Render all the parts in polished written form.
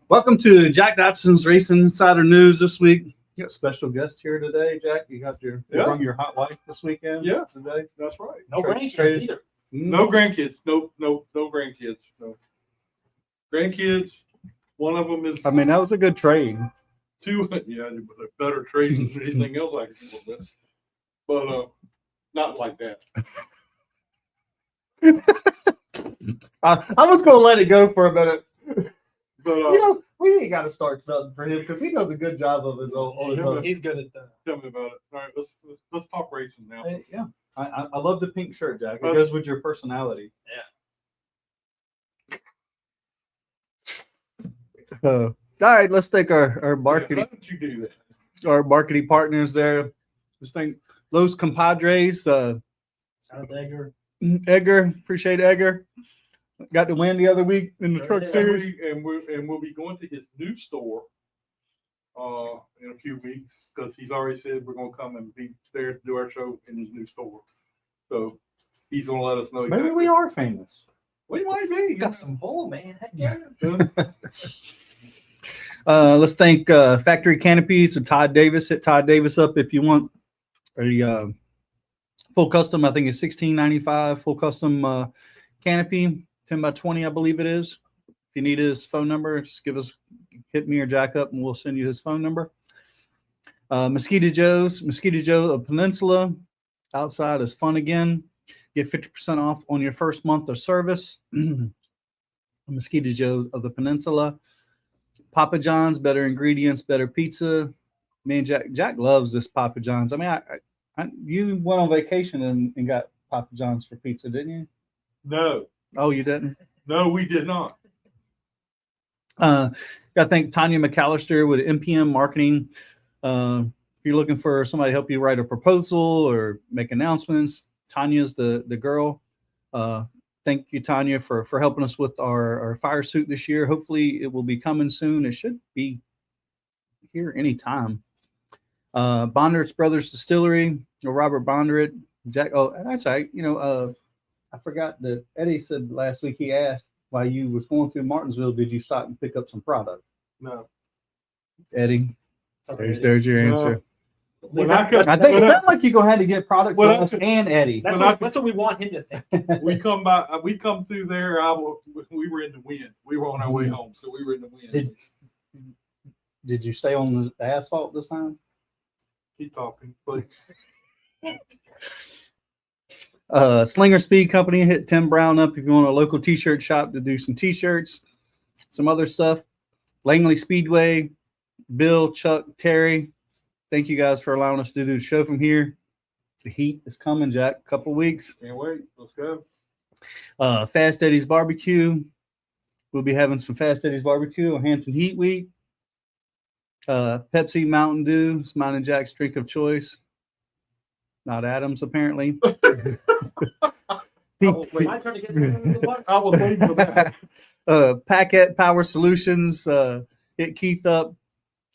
Welcome to Jack Dodson'S Racing Insider News this week. You got a special guest here today, Jack. You got you brought your hot wife this weekend. Yeah, today. that's right. No grandkids either. No grandkids. No grandkids. No grandkids. One of them is. I mean, that was a good trade. Two. Yeah, it was a better trade than anything else I could do with. But not like that. I was gonna let it go for a minute. But You know, we ain't got to start something for him because he does a good job of his own. He's good at that. tell me about it. All right, let's talk racing now. Yeah, I love the pink shirt, Jack. It goes with your personality. Yeah. All right, let's thank our marketing. How did you do that? Our marketing partners there. Let's thank Los Compadres. Shout out to Edgar. Edgar, appreciate Edgar. Got the win the other week in the truck Yeah. series. And we'll be going to his new store in a few weeks because he's already said we're going to come and be there to do our show in his new store. So he's going to let us know. Maybe we are famous. We might be. You got some bull, man. Heck yeah. Let's thank Factory Canopies with Todd Davis. Hit Todd Davis up if you want a full custom. I think it's $16.95 full custom canopy, 10 by 20, I believe it is. If you need his phone number, just hit me or Jack up and we'll send you his phone number. Mosquito Joe of Peninsula. Outside is fun again. Get 50% off on your first month of service. Mosquito Joe of the Peninsula. Papa John's, better ingredients, better pizza. Man, Jack loves this Papa John's. I mean, you went on vacation and got Papa John's for pizza, didn't you? No. Oh, you didn't? No, we did not. Got to thank Tanya McAllister with MPM Marketing. If you're looking for somebody to help you write a proposal or make announcements, Tanya's the girl. Thank you, Tanya, for helping us with our fire suit this year. Hopefully it will be coming soon. It should be here anytime. Bonderit's Brothers Distillery, Robert Bonderit. Jack. Oh, that's right. You know, I forgot that Eddie said last week he asked while you was going through Martinsville, did you stop and pick up some product? No. Eddie, Okay. there's your answer. When I come- I think when it I- sounded like you're gonna have to get product for When I- us and Eddie. That's When what we want him to think. we come through there. We were in the wind. We were on our way home, so we were in the wind. Did you stay on the asphalt this time? Keep talking, please. Slinger Speed Company, hit Tim Brown up if you want a local t-shirt shop to do some t-shirts, some other stuff. Langley Speedway, Bill, Chuck, Terry, thank you guys for allowing us to do the show from here. The heat is coming, Jack. A couple weeks. Can't wait. Let's go. Fast Eddie's Barbecue. We'll be having some Fast Eddie's Barbecue on Hampton Heat Week. Pepsi, Mountain Dew, it's mine and Jack's drink of choice. Not Adam's, apparently. My turn to get the water. I was waiting for that. Packet Power Solutions, hit Keith up.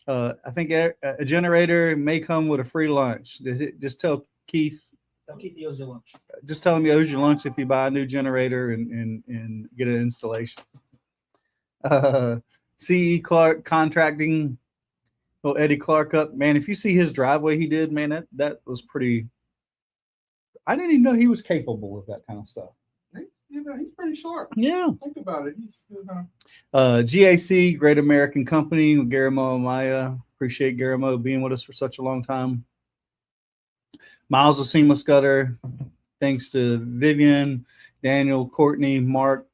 I think a generator may come with a free lunch. Just tell Keith. Don't keep the owes your lunch. Just tell him he owes you lunch if you buy a new generator and get an installation. CE Clark Contracting. Oh, Eddie Clark up. Man, if you see his driveway he did, man, that was pretty. I didn't even know he was capable of that kind of stuff. You know, he's pretty sharp. Yeah. Think about it. He's GAC, Great American Company, with Garamo Maya. Appreciate Garamo being with us for such a long time. Miles of Seamless Gutter. Thanks to Vivian, Daniel, Courtney, Mark,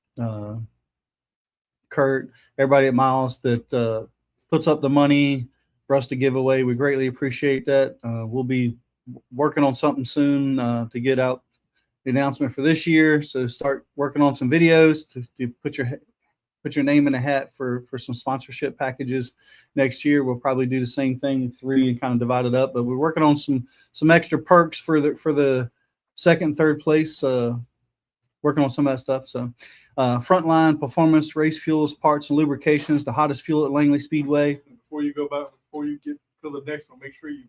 Kurt, everybody at Miles that puts up the money for us to give away. We greatly appreciate that. We'll be working on something soon to get out the announcement for this year. So start working on some videos to put your name in a hat for some sponsorship packages next year. We'll probably do the same thing, 3 and kind of divide it up. But we're working on some extra perks for the second, third place. Working on some of that stuff. So Frontline Performance, Race Fuels, Parts and Lubrications, the hottest fuel at Langley Speedway. before you go back, before you get to the next one, make sure you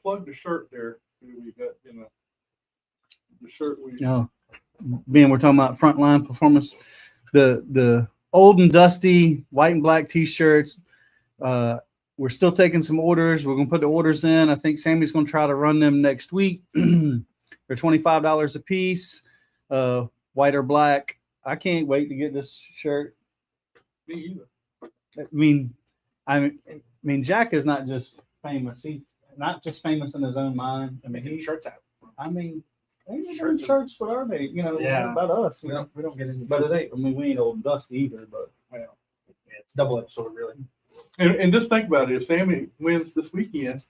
plug the shirt there. We got, you know, the shirt we. No, being we're talking about Frontline Performance, the old and dusty white and black t-shirts. We're still taking some orders. We're going to put the orders in. I think Sammy's going to try to run them next week. They're $25 a piece, white or black. I can't wait to get this shirt. Me either. I mean, Jack is not just famous. He's not just famous in his own mind. And making shirts out. I mean, shirts, what are they? You know, Yeah. about us. We don't get into But it ain't. I mean, we ain't old and dusty either. But well, yeah, it's double-edged sword, really. And just think about it. If Sammy wins this weekend,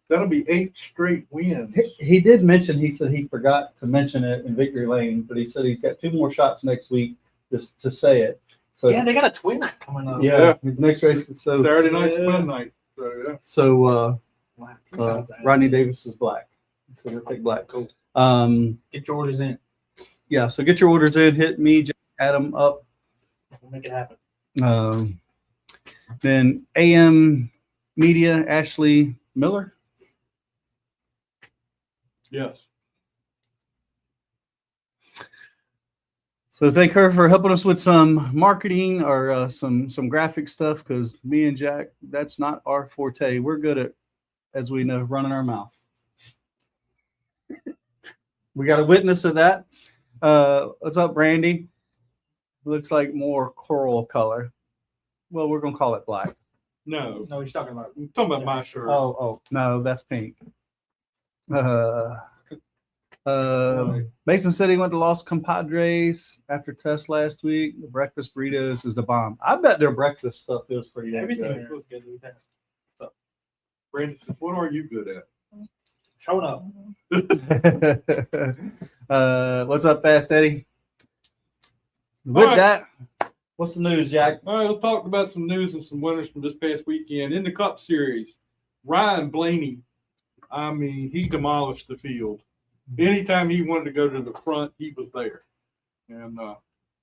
that'll be 8 straight wins. he did mention. He said he forgot to mention it in Victory Lane, but he said he's got 2 more shots next week just to say it. So Yeah, they got a twin night coming up. yeah, next race is so. Saturday night, Yeah. fun night. So yeah. So We'll have 2 shots at it. Rodney Davis is black. So we'll take black. Cool. Um, Get your orders in. yeah. So get your orders in. Hit me, Jack, Adam up. We'll make it happen. Then AM Media, Ashley Miller. Yes. So thank her for helping us with some marketing or some graphic stuff, because me and Jack, that's not our forte. We're good at, as we know, running our mouth. We got a witness of that. What's up, Brandy? Looks like more coral color. Well, we're gonna call it black. No. No, he's talking about. I'm talking about my shirt. Oh, no, that's pink. Mason said he went to Los Compadres after test last week. The breakfast burritos is the bomb. I bet their breakfast stuff is pretty damn Everything good. there was good. We've had Brandon says, what are you good at? showing up. What's up, Fast Eddie? With right. that, what's the news, Jack? All right, let's talk about some news and some winners from this past weekend. In the Cup Series, Ryan Blaney, I mean, he demolished the field. Anytime he wanted to go to the front, he was there. And, of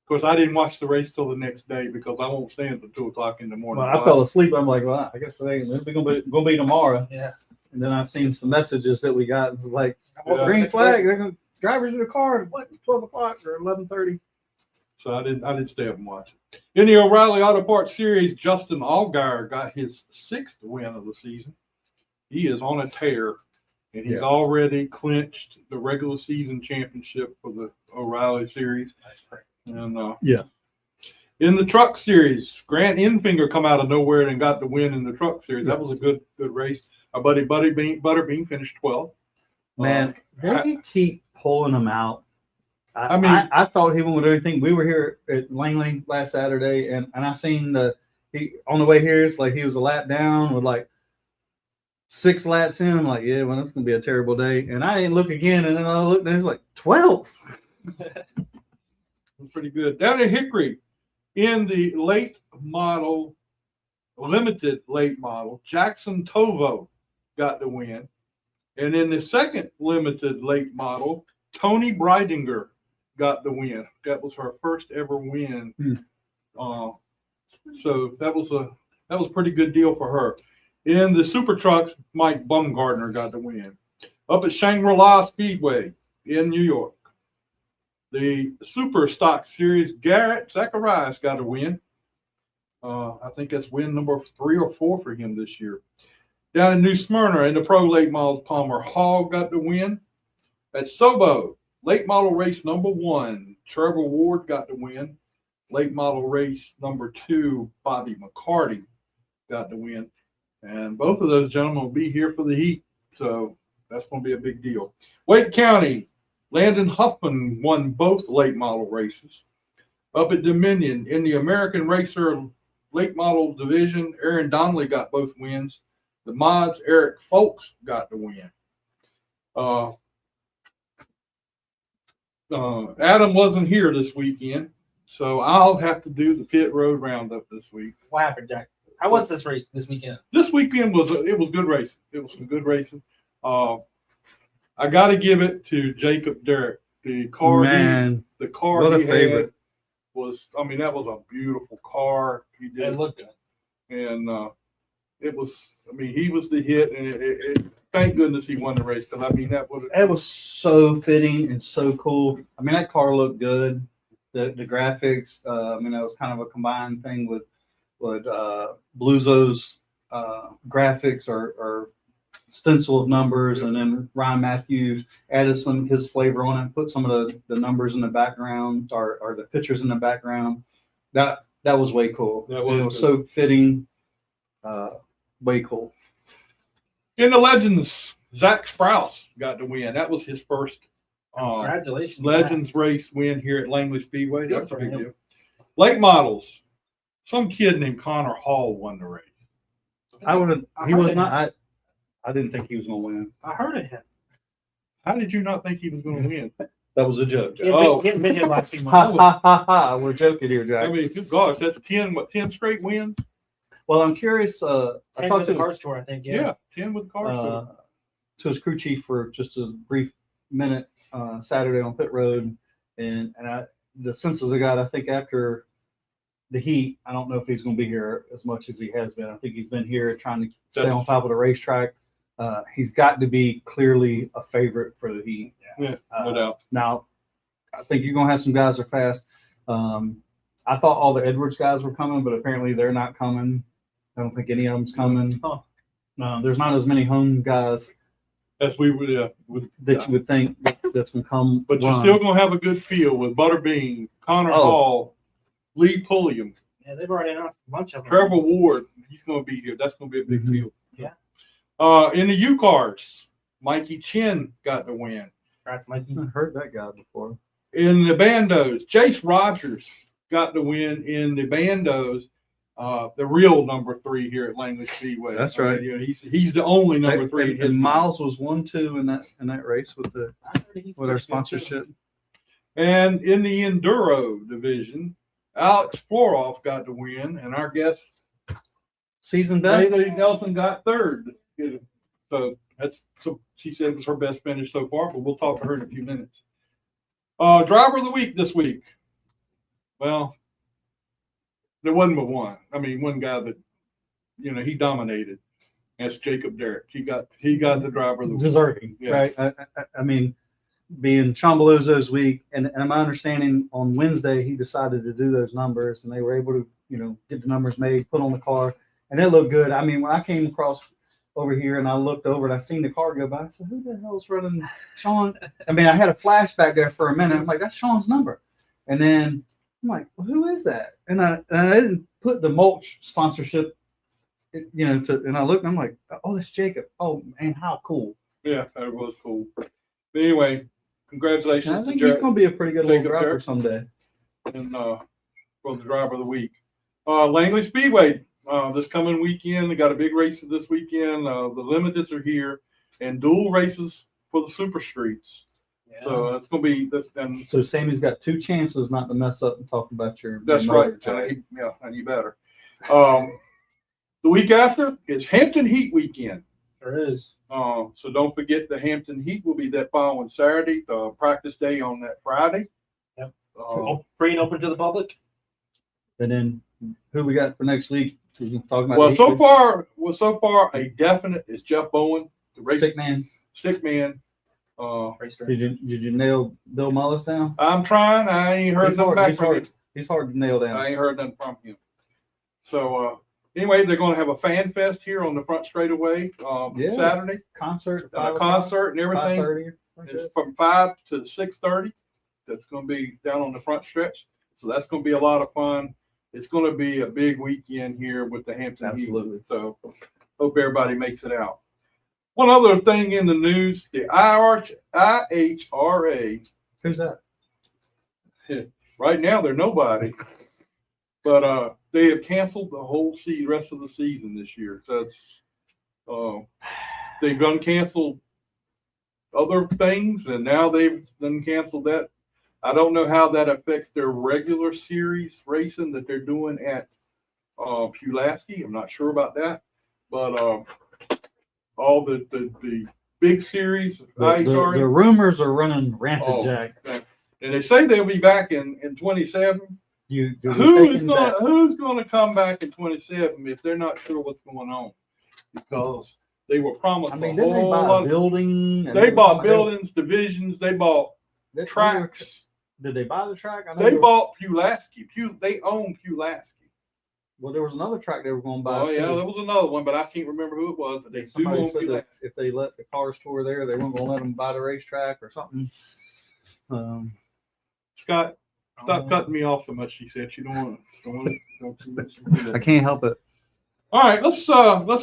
course, I didn't watch the race till the next day because I won't stand until 2 o'clock in the morning. Well, I fell asleep. I'm like, well, I guess it ain't. It's gonna be tomorrow. Yeah. And then I seen some messages that we got. It was like, Yeah. green flag. They're gonna drivers in the car. What? 12 o'clock or 11:30. So I didn't stay up and watch it. In the O'Reilly Auto Parts Series, Justin Allgaier got his 6th win of the season. He is on a tear, and he's already clinched the regular season championship for the O'Reilly Series. That's great. And Yeah. in the Truck Series, Grant Enfinger come out of nowhere and got the win in the Truck Series. That was a good race. Our buddy Butterbean finished 12th. Man, they keep pulling them out. I mean- I thought he wouldn't do anything. We were here at Langley last Saturday, and I seen he on the way here. It's like he was a lap down with like 6 laps in. I'm like, yeah, well, that's gonna be a terrible day. And I didn't look again, and then I looked, and it's like 12. Pretty good. Down in Hickory, in the limited late model, Jackson Tovo got the win. And in the second limited late model, Tony Breidinger got the win. That was her first ever win. So that was a pretty good deal for her. In the Super Trucks, Mike Bumgardner got the win. Up at Shangri-La Speedway in New York, the Super Stock Series, Garrett Zacharias got a win. I think that's win number 3 or 4 for him this year. Down in New Smyrna in the Pro Late Models, Palmer Hall got the win. At Sobo, late model race number 1, Trevor Ward got the win. Late model race number 2, Bobby McCarty got the win. And both of those gentlemen will be here for the heat. So that's going to be a big deal. Wake County, Landon Huffman won both late model races. Up at Dominion, in the American Racer late model division, Aaron Donnelly got both wins. The mods, Eric Folks got the win. Adam wasn't here this weekend, so I'll have to do the pit road roundup this week. What happened, Jack? How was this race this weekend? This weekend was good racing. It was some good racing. I got to give it to Jacob Derrick. The car, Man, car what a he had favorite. was. I mean, that was a beautiful car. He It did, looked good. and it was. I mean, he was the hit, and thank goodness he won the race. Because I mean, It was so fitting and so cool. I mean, that car looked good. the graphics. I mean, that was kind of a combined thing with Bluzo's graphics or stencil of numbers, and then Ryan Matthews added some his flavor on it, put some of the numbers in the background or the pictures in the background. That was way cool. That It was was good. so fitting. Way cool. In the Legends, Zach Sprouse got the win. That was his first Congratulations. Legends race win here at Langley Speedway. Good That's a for big him. deal. Late models, some kid named Connor Hall won the race. I would have. I He heard was it. not. I didn't think he was going to win. I heard of him. How did you not think he was going to win? That was a joke. He Jack. hadn't been here last few Ha months. ha ha ha! We're joking here, I Jack. mean, good gosh, that's 10 straight wins? Well, I'm curious. I 10 talked with the to car store, I think. Yeah. 10 with the cars. to his crew chief for just a brief minute Saturday on pit road, and the census I got, I think after the heat, I don't know if he's going to be here as much as he has been. I think he's been here trying to stay on top of the racetrack. He's got to be clearly a favorite for the heat. Yeah, no doubt. Now, I think you're going to have some guys that are fast. I thought all the Edwards guys were coming, but apparently they're not coming. I don't think any of them's coming. Huh. There's not as many home guys As we would, that you would think that's going to come. but you're run. still going to have a good field with Butterbean, Connor Oh. Hall, Lee Pulliam, Yeah, they've already announced a bunch of them. Trevor Ward. He's going to be here. That's going to be a big Mhm. field. Yeah. In the U cars, Mikey Chin got the win. Congrats, Mikey. I've heard that guy before. In the bandos, Jace Rogers got the win in the bandos. The real number 3 here at Langley Speedway. That's I mean, right. you know, he's the only number 3. in And, his and Miles was 1-2 in that race with I heard he's our pretty good, too. sponsorship. And in the enduro division, Alex Floroff got the win, and our guest Season best. Bailey Nelson got 3rd. So she said it was her best finish so far, but we'll talk to her in a few minutes. Driver of the week this week. Well, there wasn't but one. I mean, one guy that, you know, he dominated. That's Jacob Derrick. He got the driver of the week. Deserving, Yeah. right? I mean, being Chambaluzzo's week, and my understanding on Wednesday he decided to do those numbers, and they were able to, get the numbers made, put on the car, and it looked good. I mean, when I came across over here and I looked over and I seen the car go by, I said, "Who the hell's running Sean?" I mean, I had a flashback there for a minute. I'm like, "That's Sean's number," and then I'm like, "Well, who is that?" And I didn't put the mulch sponsorship, and I looked and I'm like, "Oh, that's Jacob." Oh man, how cool! Yeah, that was cool. But anyway, congratulations And I to think he's Jared going to be a pretty good little Jacob driver Derrick. someday. and for the driver of the week. Langley Speedway this coming weekend. They got a big race this weekend. The limiteds are here, and dual races for the super streets. Yeah. So it's going to be this. And So Sammy's got 2 chances not to mess up and talk about your. that's your right. motor, Jack. And you better. The week after is Hampton Heat weekend. There is. So don't forget the Hampton Heat will be that following Saturday. Practice day on that Friday. Yep. Free and open to the public. And then who we got for next week? We can talk about. Well, the so heat far a definite is Jeff Bowen, the race stick man. stick man. Did you nail Bill Mullis down? I'm trying. I ain't heard He's nothing hard, back he's from him. hard. He's hard to nail down. I ain't heard nothing from him. So anyway, they're going to have a fan fest here on the front straightaway Yeah. Saturday. Concert. A concert and everything. 5:30. It's from 5 to 6:30. That's going to be down on the front stretch. So that's going to be a lot of fun. It's going to be a big weekend here with the Hampton Heat. Absolutely. So hope everybody makes it out. One other thing in the news, the IHRA, Who's that? right now they're nobody, but they have canceled the whole rest of the season this year. So it's they've uncanceled other things, and now they've uncanceled that. I don't know how that affects their regular series racing that they're doing at Pulaski. I'm not sure about that, but all the big series, The IHRA, rumors are running rampant, Oh. Jack. and they say they'll be back in 27. You're Who's taking that- gonna come back in 27 if they're not sure what's going on? Because they were promised I mean, a didn't they whole buy lot. a building? and They bought everything? buildings, divisions. They bought They- tracks. Did they buy the track? I know They bought Pulaski. They own Pulaski. Well, there was another track they were going to buy. Oh yeah, too. there was another one, but I can't remember who it was. But they do Somebody own said that Pulaski. if they let the cars tour there, they weren't going to let them buy the racetrack or something. Scott, stop Oh. cutting me off so much. She said she don't want I can't help it. All right, let's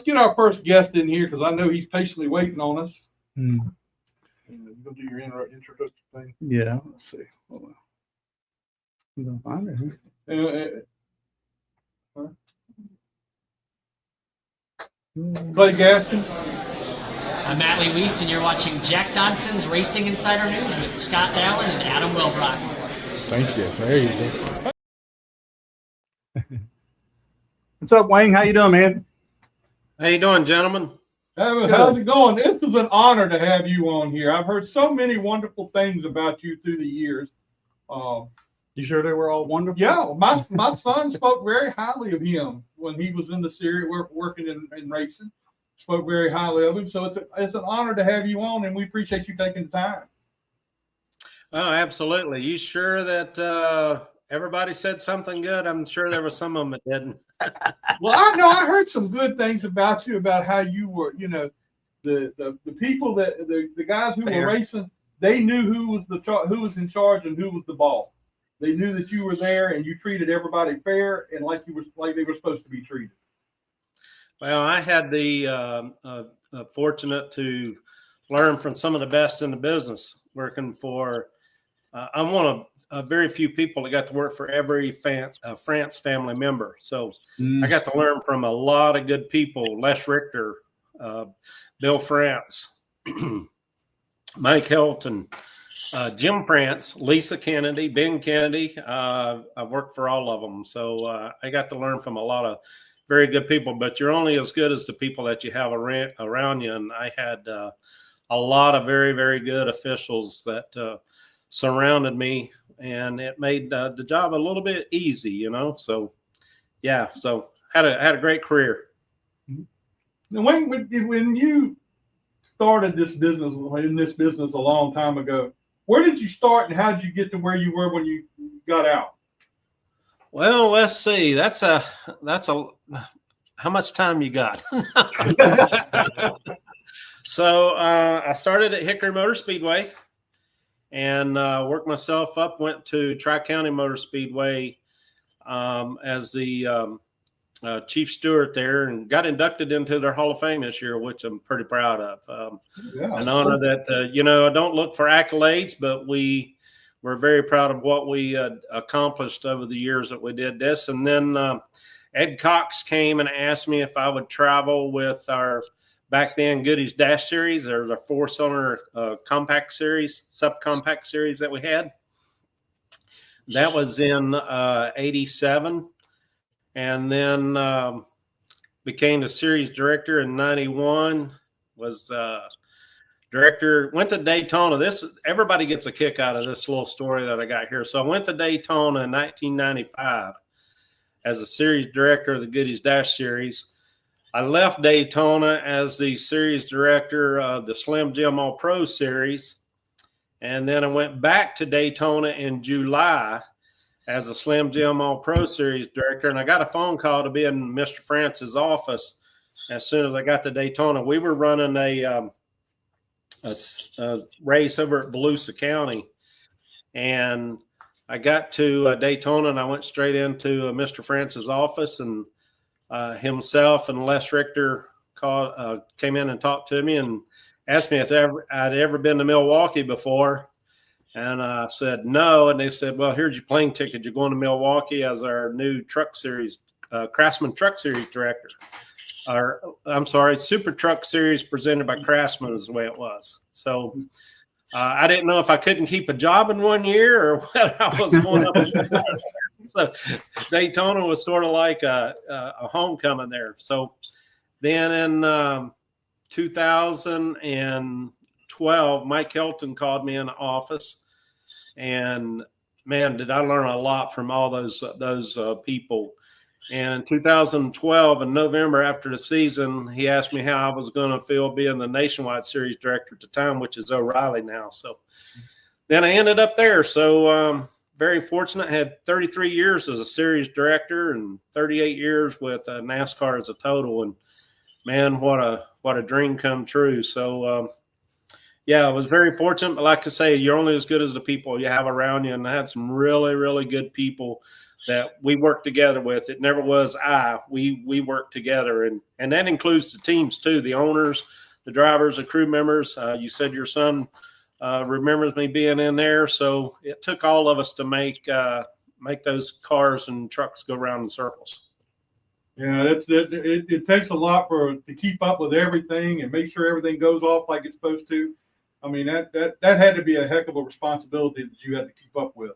get our first guest in here because I know he's patiently waiting on us. Hmm. You gonna do your introduction thing? Yeah, let's see. Hold on. I'm gonna find it here. Clay Gaston. I'm Matt Lee Weiss, and you're watching Jack Dodson'S Racing Insider News with Scott Dowling and Adam WELLBROck. Thank you. There you go. What's up, Wayne? How you doing, man? How you doing, gentlemen? How's it going? This is an honor to have you on here. I've heard so many wonderful things about you through the years. You sure they were all wonderful? Yeah, my son spoke very highly of him when he was in the series working in racing. Spoke very highly of him. So it's an honor to have you on, and we appreciate you taking the time. Oh, absolutely. You sure that everybody said something good? I'm sure there was some of them that didn't. Well, I heard some good things about you, about how you were, the people that the guys who Fair. were racing, they knew who was in charge and who was the boss. They knew that you were there and you treated everybody fair and like they were supposed to be treated. Well, I had the fortunate to learn from some of the best in the business working for. I'm one of very few people that got to work for every France family member. So I got to learn from a lot of good people: Les Richter, Bill France, Mike Hilton, Jim France, Lisa Kennedy, Ben Kennedy. I've worked for all of them. So I got to learn from a lot of very good people, but you're only as good as the people that you have around you. And I had a lot of very, very good officials that surrounded me, and it made the job a little bit easy, So, yeah, so had a great career. Now, when you started this business a long time ago, where did you start and how did you get to where you were when you got out? Well, let's see. That's a how much time you got? So I started at Hickory Motor Speedway and worked myself up. Went to Tri-County Motor Speedway as the chief steward there, and got inducted into their Hall of Fame this year, which I'm pretty proud of. An honor that I don't look for accolades, but we're very proud of what we accomplished over the years that we did this. And then Ed Cox came and asked me if I would travel with our back then Goodies Dash series, or the 4-cylinder compact series, subcompact series that we had. That was in 87. And then became the series director in 91, was director, went to Daytona. Everybody gets a kick out of this little story that I got here. So I went to Daytona in 1995 as the series director of the Goodies Dash series. I left Daytona as the series director of the Slim Jim All Pro series. And then I went back to Daytona in July as the Slim Jim All Pro series director. And I got a phone call to be in Mr. France's office as soon as I got to Daytona. We were running a race over at Volusia County, and I got to Daytona and I went straight into Mr. France's office, and himself and Les Richter came in and talked to me and asked me if I'd ever been to Milwaukee before. And I said no, and they said, well, here's your plane ticket. You're going to Milwaukee as our new truck series, Craftsman Truck Series director. Super Truck Series presented by Craftsman is the way it was. So I didn't know if I couldn't keep a job in 1 year or what I was going on. So Daytona was sort of like a homecoming there. So then in 2012, Mike Hilton called me in the office, and man, did I learn a lot from all those people. And in 2012, in November after the season, he asked me how I was going to feel being the nationwide series director at the time, which is O'Reilly now. So then I ended up there. So very fortunate. Had 33 years as a series director and 38 years with NASCAR as a total. And man, what a dream come true. So, yeah, I was very fortunate. But like I say, you're only as good as the people you have around you. And I had some really, really good people that we worked together with. It never was we worked together. And that includes the teams too, the owners, the drivers, the crew members. You said your son remembers me being in there. So it took all of us to make those cars and trucks go around in circles. Yeah, it takes a lot to keep up with everything and make sure everything goes off like it's supposed to. I mean, that had to be a heck of a responsibility that you had to keep up with.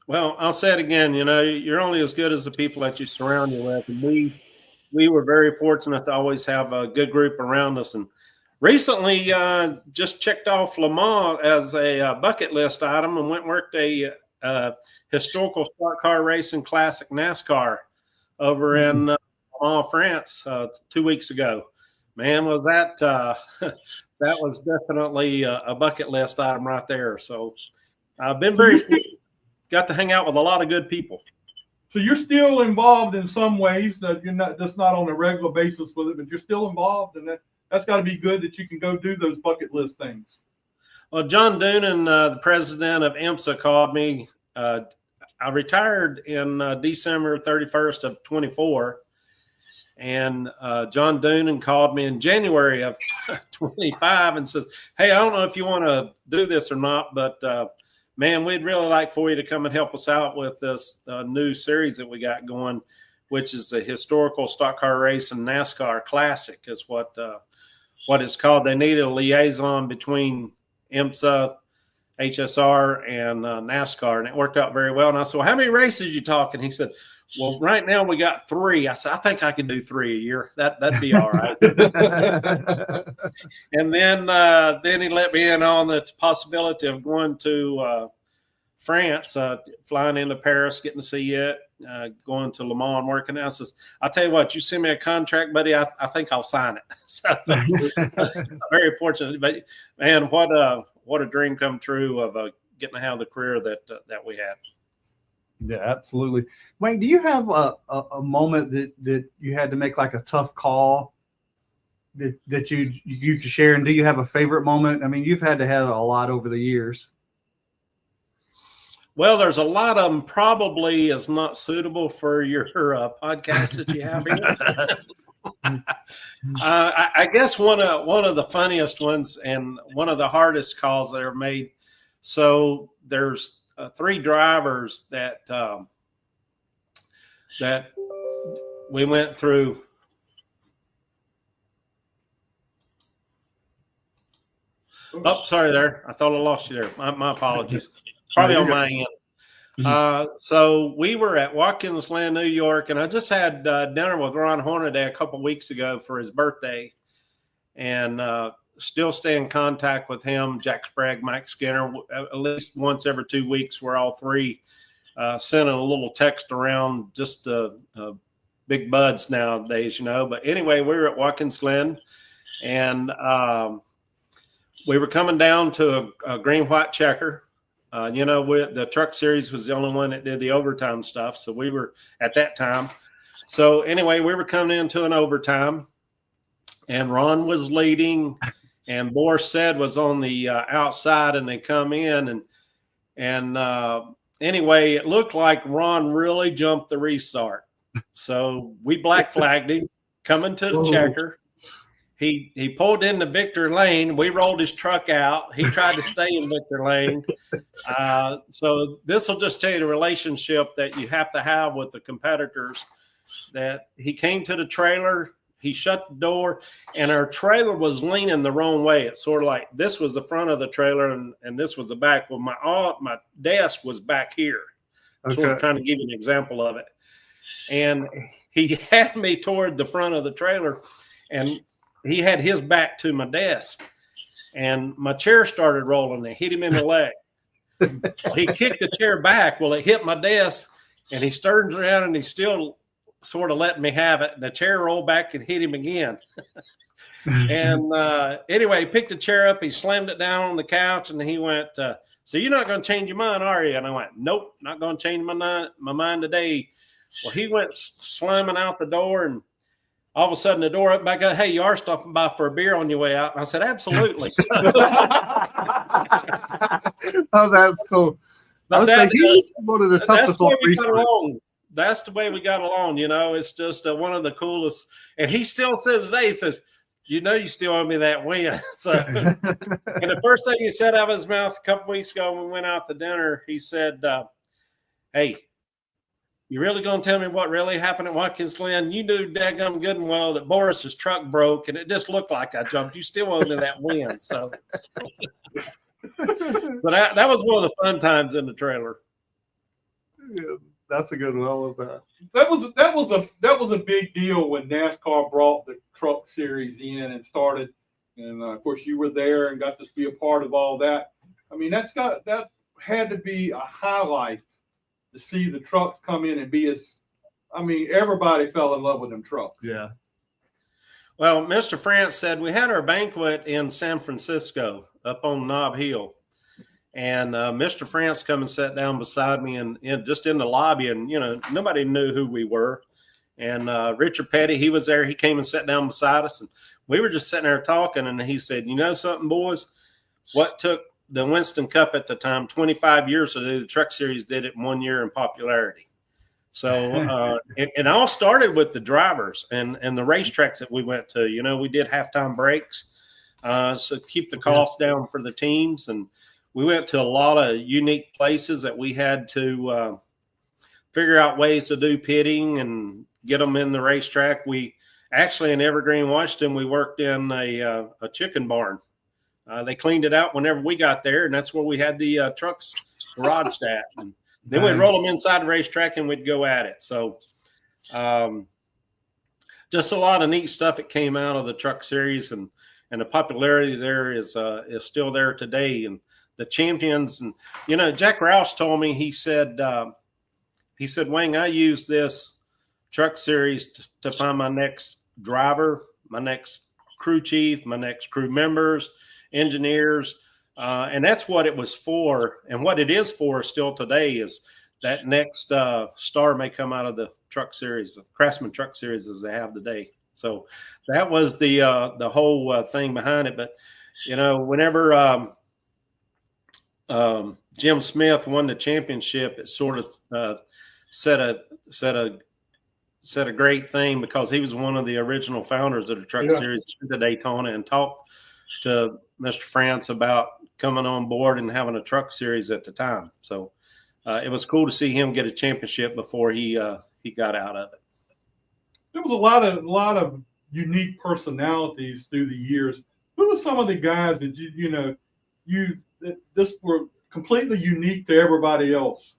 Well, I'll say it again, you're only as good as the people that you surround you with. And we were very fortunate to always have a good group around us. And recently just checked off Le Mans as a bucket list item and went and worked a historical stock car racing classic NASCAR over in Le Mans, France 2 weeks ago. Man, was that that was definitely a bucket list item right there. So I've been very got to hang out with a lot of good people. So you're still involved in some ways that you're not just not on a regular basis with it, but you're still involved, and that's got to be good that you can go do those bucket list things. Well, John Doonan, the president of IMSA, called me. I retired in December 31st of 24. And John Doonan called me in January of 25 and says, hey, I don't know if you want to do this or not, but man, we'd really like for you to come and help us out with this new series that we got going, which is the historical stock car race and NASCAR Classic is what it's called. They needed a liaison between IMSA, HSR, and NASCAR, and it worked out very well. And I said, well, how many races you talking? He said, well, right now we got 3. I said, I think I can do 3 a year. That'd be all right. And then he let me in on the possibility of going to France, flying into Paris, getting to see it, going to Le Mans, working out. I says, I'll tell you what, you send me a contract, buddy, I think I'll sign it. So very fortunate. But man, what a dream come true of getting to have the career that we had. Yeah, absolutely. Wayne, do you have a moment that you had to make like a tough call that you could share? And do you have a favorite moment? I mean, you've had to have a lot over the years. Well, there's a lot of them probably is not suitable for your podcast that you have here. I guess one of the funniest ones and one of the hardest calls that are made. So there's 3 drivers that we went through. Oh, sorry there. I thought I lost you there. My apologies. Probably on my end. So we were at Watkins Glen, New York, and I just had dinner with Ron Hornaday a couple weeks ago for his birthday, and still stay in contact with him, Jack Sprague, Mike Skinner, at least once every 2 weeks. We're all 3 sending a little text around, just big buds nowadays, But anyway, we were at Watkins Glen, and we were coming down to a green-white checker. The truck series was the only one that did the overtime stuff. So we were at that time. So anyway, we were coming into an overtime, and Ron was leading, and Boris said was on the outside, and they come in, and anyway, it looked like Ron really jumped the restart. So we black flagged him coming to the checker. He pulled into Victor Lane. We rolled his truck out. He tried to stay in Victor Lane. So this will just tell you the relationship that you have to have with the competitors, that he came to the trailer, he shut the door, and our trailer was leaning the wrong way. It's sort of like this was the front of the trailer and this was the back. Well, my desk was back here. Okay. So I'm trying to give you an example of it. And he had me toward the front of the trailer, and he had his back to my desk, and my chair started rolling. It hit him in the leg. He kicked the chair back. Well, it hit my desk, and he turns around, and he's still sort of letting me have it. And the chair rolled back and hit him again. And anyway, he picked the chair up. He slammed it down on the couch, and he went, so you're not going to change your mind, are you? And I went, nope, not going to change my mind today. Well, he went slamming out the door, and all of a sudden the door opened back up. Hey, you are stopping by for a beer on your way out? And I said, absolutely. Oh, that's cool. I was like, he's one of the toughest on freestyle. That's the way we got along. You know, it's just one of the coolest. And he still says today, he says, you know, you still owe me that win. So, and the first thing he said out of his mouth a couple weeks ago when we went out to dinner, he said, hey, you really going to tell me what really happened at Watkins Glen? You knew daggum good and well that Boris's truck broke, and it just looked like I jumped. You still owe me that win. So, but that was one of the fun times in the trailer. Yeah, that's a good one. I love that. That was a big deal when NASCAR brought the truck series in and started, and of course you were there and got to be a part of all that. I mean, that had to be a highlight to see the trucks come in and be everybody fell in love with them trucks. Yeah. Well, Mr. France said we had our banquet in San Francisco up on Nob Hill. And Mr. France come and sat down beside me and just in the lobby. And, you know, nobody knew who we were. And Richard Petty, he was there. He came and sat down beside us. And we were just sitting there talking. And he said, you know something, boys? What took the Winston Cup at the time 25 years to do, the Truck Series did it in 1 year in popularity. So it all started with the drivers and the racetracks that we went to. You know, we did halftime breaks so keep the costs down for the teams. And we went to a lot of unique places that we had to figure out ways to do pitting and get them in the racetrack. We actually in Evergreen, Washington, we worked in a chicken barn. They cleaned it out whenever we got there, and that's where we had the trucks garaged at. And then we'd roll them inside the racetrack and we'd go at it. So just a lot of neat stuff that came out of the Truck Series, and the popularity there is still there today. And the champions, and you know, Jack Roush told me, he said, Wayne, I use this Truck Series to find my next driver, my next crew chief, my next crew members, engineers. And that's what it was for. And what it is for still today is that next star may come out of the Truck Series, the Craftsman Truck Series as they have today. So that was the whole thing behind it. But, you know, whenever Jim Smith won the championship, it sort of set a great thing, because he was one of the original founders of the Truck Series in the Daytona, and talked to Mr. France about coming on board and having a Truck Series at the time. So it was cool to see him get a championship before he got out of it. There was a lot of unique personalities through the years. Who were some of the guys that that just were completely unique to everybody else?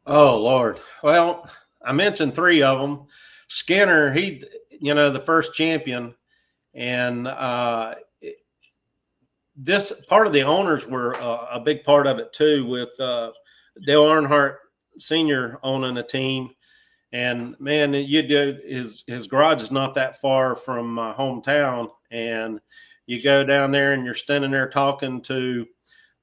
Oh, Lord. Well, I mentioned three of them. Skinner, he, the first champion. And this part of the owners were a big part of it too, with Dale Earnhardt Sr. owning the team. And man, his garage is not that far from my hometown. And you go down there and you're standing there talking to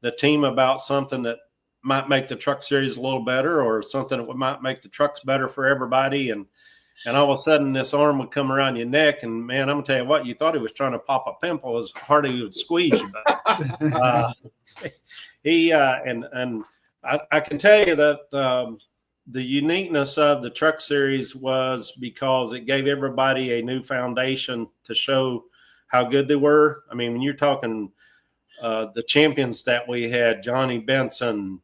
the team about something that might make the Truck Series a little better, or something that might make the trucks better for everybody. And all of a sudden this arm would come around your neck, and man, I'm gonna tell you what, you thought he was trying to pop a pimple as hard as he would squeeze you. I can tell you that the uniqueness of the Truck Series was because it gave everybody a new foundation to show how good they were. I mean, when you're talking the champions that we had, Johnny Benson,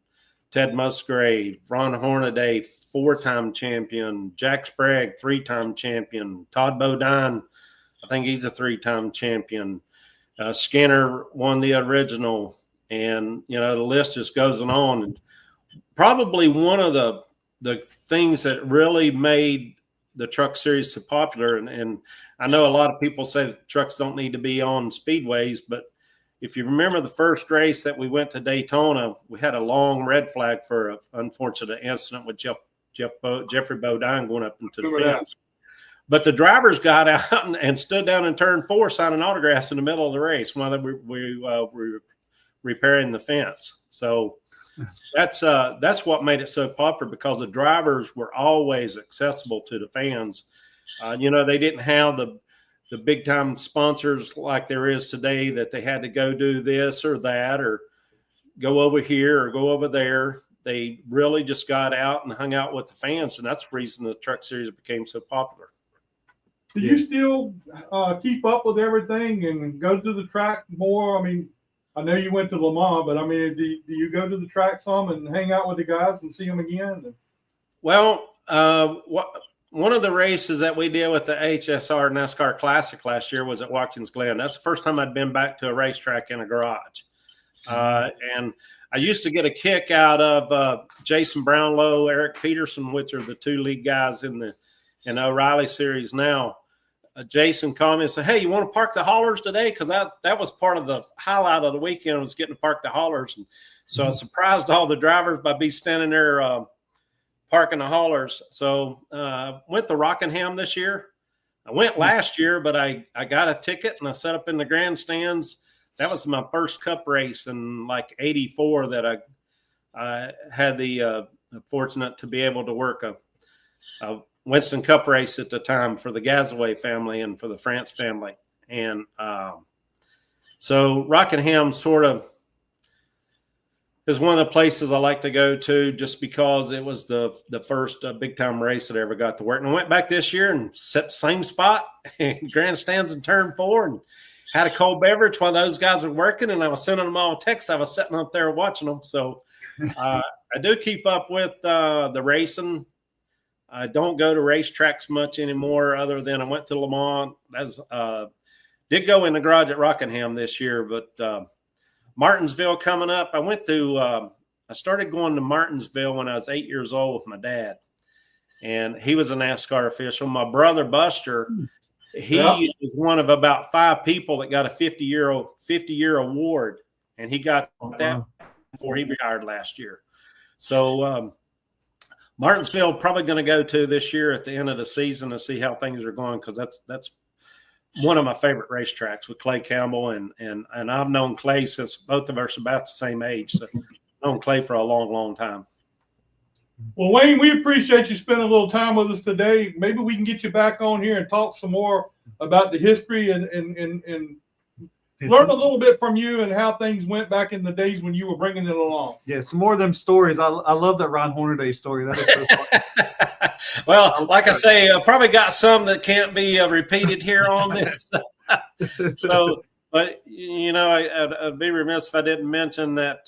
Ted Musgrave, Ron Hornaday, 4-time champion, Jack Sprague, 3-time champion, Todd Bodine, I think he's a 3-time champion. Skinner won the original, and the list just goes on. And probably one of the things that really made the Truck Series so popular, and I know a lot of people say that trucks don't need to be on speedways, but if you remember the first race that we went to Daytona, we had a long red flag for an unfortunate incident with Jeffrey Bodine going up into the fence. But the drivers got out and stood down in turn 4 signing autographs in the middle of the race while we repairing the fence. So that's what made it so popular, because the drivers were always accessible to the fans. They didn't have the big time sponsors like there is today, that they had to go do this or that, or go over here or go over there. They really just got out and hung out with the fans, and that's the reason the Truck Series became so popular. Do you still keep up with everything and go to the track more? I mean, I know you went to Le Mans, but I mean, do you go to the track some and hang out with the guys and see them again? Well, one of the races that we did with the HSR NASCAR Classic last year was at Watkins Glen. That's the first time I'd been back to a racetrack in a garage. And I used to get a kick out of Jason Brownlow, Eric Peterson, which are the two lead guys in the O'Reilly series now. Jason called me and said, "Hey, you want to park the haulers today?" Because that was part of the highlight of the weekend, was getting to park the haulers. And so I surprised all the drivers by be standing there parking the haulers. So went to Rockingham this year. I went last year, but I got a ticket and I set up in the grandstands. That was my first Cup race in like '84 that I had the fortunate to be able to work a Winston Cup race at the time for the Gazaway family and for the France family. And so Rockingham sort of is one of the places I like to go to, just because it was the first big time race that I ever got to work. And I went back this year and set the same spot in grandstands in turn 4 and had a cold beverage while those guys were working, and I was sending them all a text. I was sitting up there watching them. So I do keep up with the racing. I don't go to racetracks much anymore, other than I went to Le Mans. Did go in the garage at Rockingham this year, but Martinsville coming up. I started going to Martinsville when I was 8 years old with my dad, and he was a NASCAR official. My brother Buster, he is one of about 5 people that got a 50-year award, and he got that before he retired last year. So Martinsville probably going to go to this year at the end of the season to see how things are going, because that's one of my favorite racetracks with Clay Campbell, and I've known Clay since both of us are about the same age. So I've known Clay for a long, long time. Well, Wayne, we appreciate you spending a little time with us today. Maybe we can get you back on here and talk some more about the history and learn a little bit from you and how things went back in the days when you were bringing it along. Yeah, some more of them stories. I love that Ron Hornaday story. That is so funny. Well, like I say, I probably got some that can't be repeated here on this. So, but I'd be remiss if I didn't mention that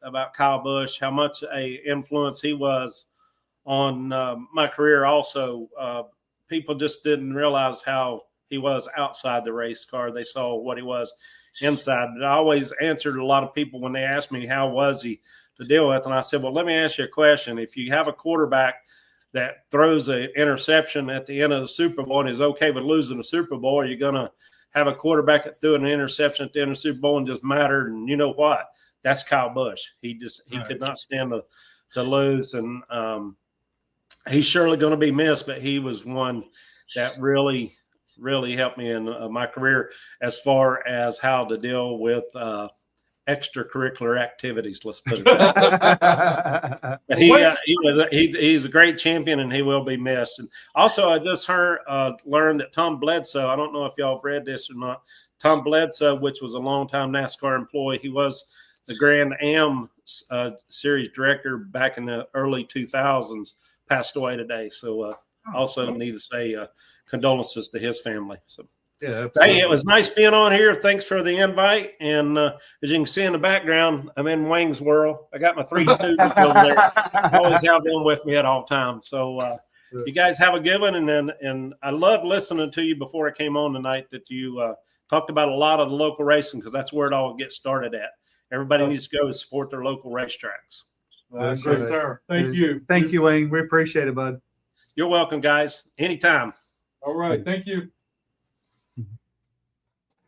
about Kyle Busch, how much a influence he was on my career. Also, people just didn't realize how he was outside the race car. They saw what he was inside. But I always answered a lot of people when they asked me how was he to deal with, and I said, well, let me ask you a question. If you have a quarterback that throws an interception at the end of the Super Bowl and is okay with losing the Super Bowl, are you going to have a quarterback that threw an interception at the end of the Super Bowl and just mattered? And you know what? That's Kyle Busch. He could not stand to lose, and he's surely going to be missed, but he was one that really helped me in my career as far as how to deal with extracurricular activities. Let's put it that way. He's a great champion, and he will be missed. And also, I just learned that Tom Bledsoe, I don't know if y'all have read this or not, Tom Bledsoe, which was a longtime NASCAR employee, he was the Grand Am series director back in the early 2000s, passed away today. So also need to say condolences to his family. So yeah, hey, it was nice being on here. Thanks for the invite. And as you can see in the background, I'm in Wayne's world. I got my 3 students over there. I always have them with me at all times. So you guys have a good one. And I love listening to you before I came on tonight, that you talked about a lot of the local racing, because that's where it all gets started at. Everybody needs to go and support their local racetracks. Yes, sir. Thank you. Thank you, Wayne. We appreciate it, bud. You're welcome, guys. Anytime. All right. Thank you.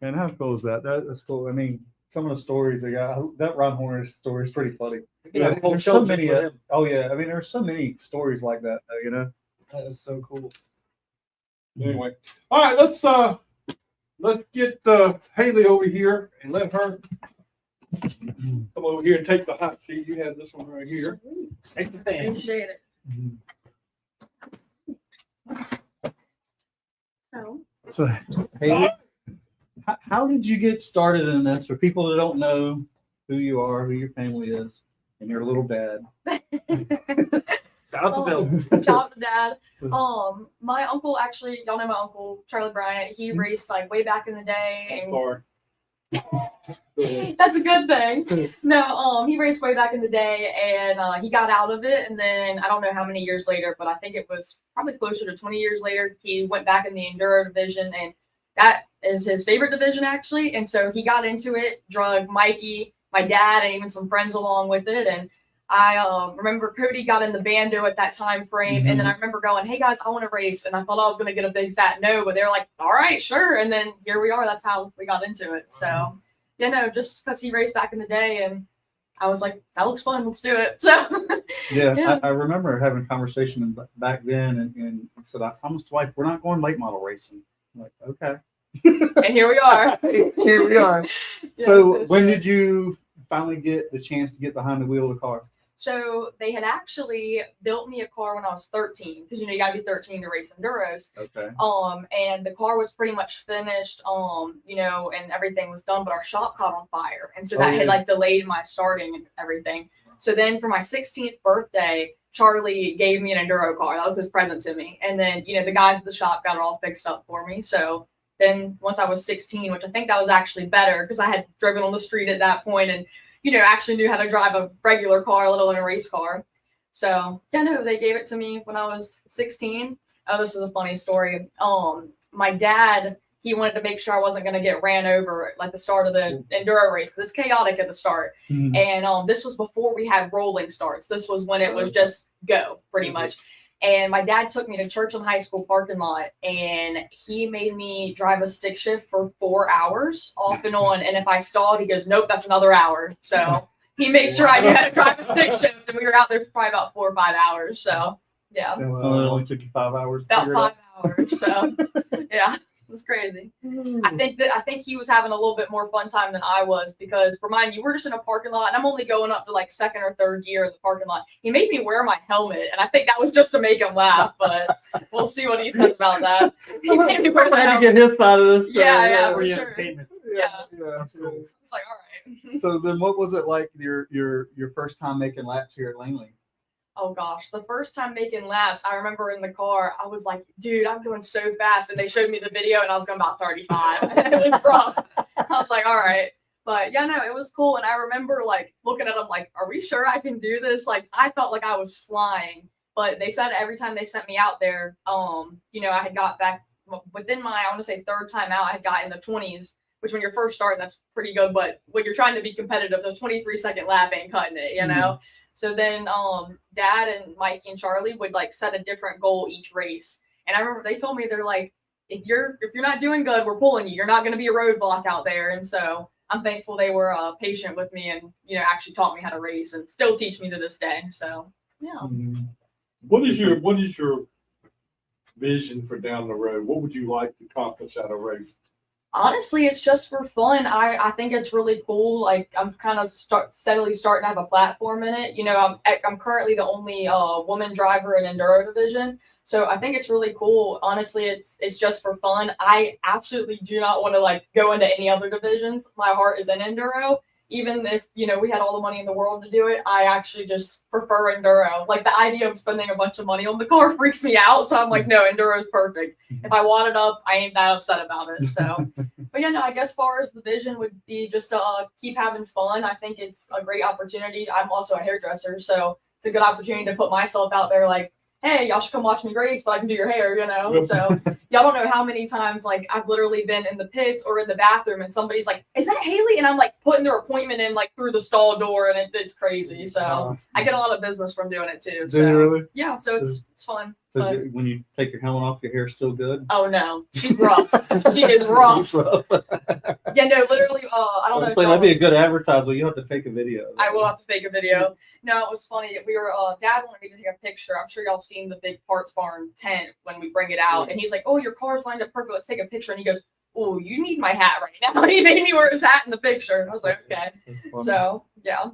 And how cool is that? That's cool. I mean, some of the stories they got, that Ron Horner story is pretty funny. Yeah, There's so many. I mean, there's so many stories like that. That is so cool. Anyway, all right. Let's get Haley over here and let her Come over here and take the hot seat. You have this one right here. Take the thing. Appreciate it. So, So, hey, how did you get started in this? For people that don't know who you are, who your family is, and your little dad. Shout out to Bill. shout out to Dad. My uncle actually, y'all know my uncle Charlie Bryant. He raced like way back in the day, and Sorry. Go ahead. that's a good thing. No, he raced way back in the day, and he got out of it. And then I don't know how many years later, but I think it was probably closer to 20 years later. He went back in the enduro division, and that is his favorite division actually. And so he got into it, drug Mikey, my dad, and even some friends along with it. And I remember Cody got in the bando at that time frame, and then I remember going, "Hey guys, I want to race," and I thought I was going to get a big fat no, but they were like, "All right, sure," and then here we are. That's how we got into it. So, yeah, no, just because he raced back in the day, and I was like, "That looks fun, let's do it." So, Yeah. I remember having a conversation back then, and I said, I promised wife, we're not going late model racing. I'm like, okay. and here we are. Here we are. Yeah, So this when is- did you finally get the chance to get behind the wheel of the car? So they had actually built me a car when I was 13, because you got to be 13 to race enduros. Okay. And the car was pretty much finished, and everything was done, but our shop caught on fire. And so that had like delayed my starting and everything. So then for my 16th birthday, Charlie gave me an enduro car. That was his present to me. And then, the guys at the shop got it all fixed up for me. So then once I was 16, which I think that was actually better because I had driven on the street at that point and, actually knew how to drive a regular car, let alone a race car. So yeah, no, they gave it to me when I was 16. Oh, this is a funny story. My dad, he wanted to make sure I wasn't going to get ran over at the start of the enduro race because it's chaotic at the start. And this was before we had rolling starts. This was when it was just go pretty much. And my dad took me to Churchill High School parking lot, and he made me drive a stick shift for 4 hours off and on. And if I stalled, he goes, "Nope, that's another hour." So he made sure I knew how to drive a stick shift, and we were out there for probably about 4 or 5 hours. So yeah, So it only took you 5 hours. to about figure it 5 out? hours. So yeah, it was crazy. I think he was having a little bit more fun time than I was because, remind you, we're just in a parking lot, and I'm only going up to like second or third gear in the parking lot. He made me wear my helmet, and I think that was just to make him laugh. But we'll see what he says about that. He made me wear the I had to helmet. get his side of this. Yeah, For for your sure. entertainment. Yeah. That's cool. It's like, all right. So then, what was it like your first time making laps here at Langley? Oh gosh, the first time making laps, I remember in the car, I was like, "Dude, I'm going so fast," and they showed me the video, and I was going about 35. It was rough. I was like, "All right." But yeah, no, it was cool. And I remember like looking at them like, "Are we sure I can do this?" Like I felt like I was flying. But they said every time they sent me out there, I had got back within my, I want to say third time out, I had got in the 20s, which when you're first starting, that's pretty good. But when you're trying to be competitive, the 23-second lap ain't cutting it, you know? So then Dad and Mikey and Charlie would like set a different goal each race. And I remember they told me, they're like, if you're not doing good, we're pulling you. You're not going to be a roadblock out there. And so I'm thankful they were patient with me and, actually taught me how to race and still teach me to this day. So, yeah. What is your vision for down the road? What would you like to accomplish at a race? Honestly, it's just for fun. I think it's really cool. Like I'm kind of steadily starting to have a platform in it. I'm currently the only woman driver in enduro division, so I think it's really cool. Honestly, it's just for fun. I absolutely do not want to like go into any other divisions. My heart is in enduro. Even if we had all the money in the world to do it, I actually just prefer enduro. Like the idea of spending a bunch of money on the car freaks me out. So I'm like, no, enduro is perfect. If I wad it up, I ain't that upset about it. So, but yeah, no, I guess as far as the vision would be just to keep having fun. I think it's a great opportunity. I'm also a hairdresser, so it's a good opportunity to put myself out there. Like, hey, y'all should come watch me race, but I can do your hair, So y'all don't know how many times like I've literally been in the pits or in the bathroom and somebody's like, "Is that Haley?" And I'm like putting their appointment in like through the stall door, and it's crazy. So I get a lot of business from doing it too. So Do you really? yeah, so it's fun. Does when you take your helmet off, your hair's still good? Oh no, she's rough. She is rough. Yeah, no, literally. I don't know. If That'd be a good advertisement. You have to fake a video. I will have to fake a video. No, it was funny. We were, Dad wanted me to take a picture. I'm sure y'all have seen the big parts barn tent when we bring it out. And he's like, "Oh, your car's lined up perfect. Let's take a picture." And he goes, "Oh, you need my hat right now." He made me wear his hat in the picture. And I was like, "Okay." That's funny. So yeah.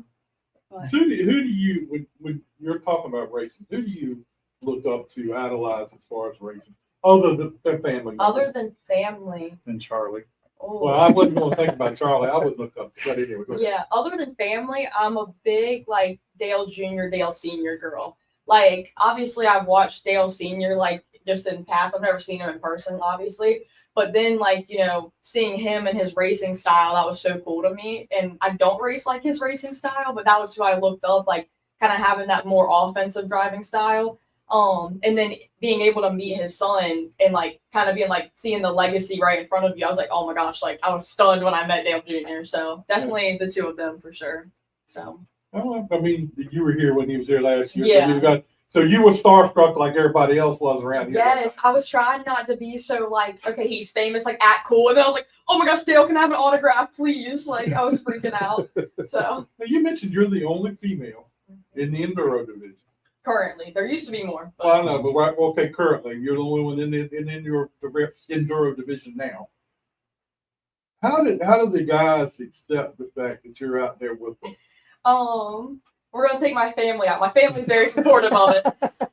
But- So who do you, when you're talking about racing, who do you look up to, idolize as far as racing, other than their family? Other than family. And Charlie. Oh. Well, I wasn't going to think about Charlie. I would look up, but anyway. Go ahead. Yeah, other than family, I'm a big like Dale Jr., Dale Sr. girl. Like, obviously, I've watched Dale Sr. like just in past. I've never seen him in person, obviously. But then, like, you know, seeing him and his racing style, that was so cool to me. And I don't race like his racing style, but that was who I looked up, like, kind of having that more offensive driving style. And then being able to meet his son and like kind of being like seeing the legacy right in front of you, I was like, oh my gosh, like I was stunned when I met Dale Jr. So definitely the two of them for sure. So Oh, I mean, you were here when he was here last year. Yeah. So you were starstruck like everybody else was around here. yes, I was trying not to be so like, okay, he's famous, like act cool. And then I was like, oh my gosh, Dale, can I have an autograph, please? Like I was freaking out. So Now, you mentioned you're the only female in the enduro division. currently, there used to be more. But Well, I know, but okay, currently you're the only one in the enduro division now. How did the guys accept the fact that you're out there with them? We're gonna take my family out. My family's very supportive of it.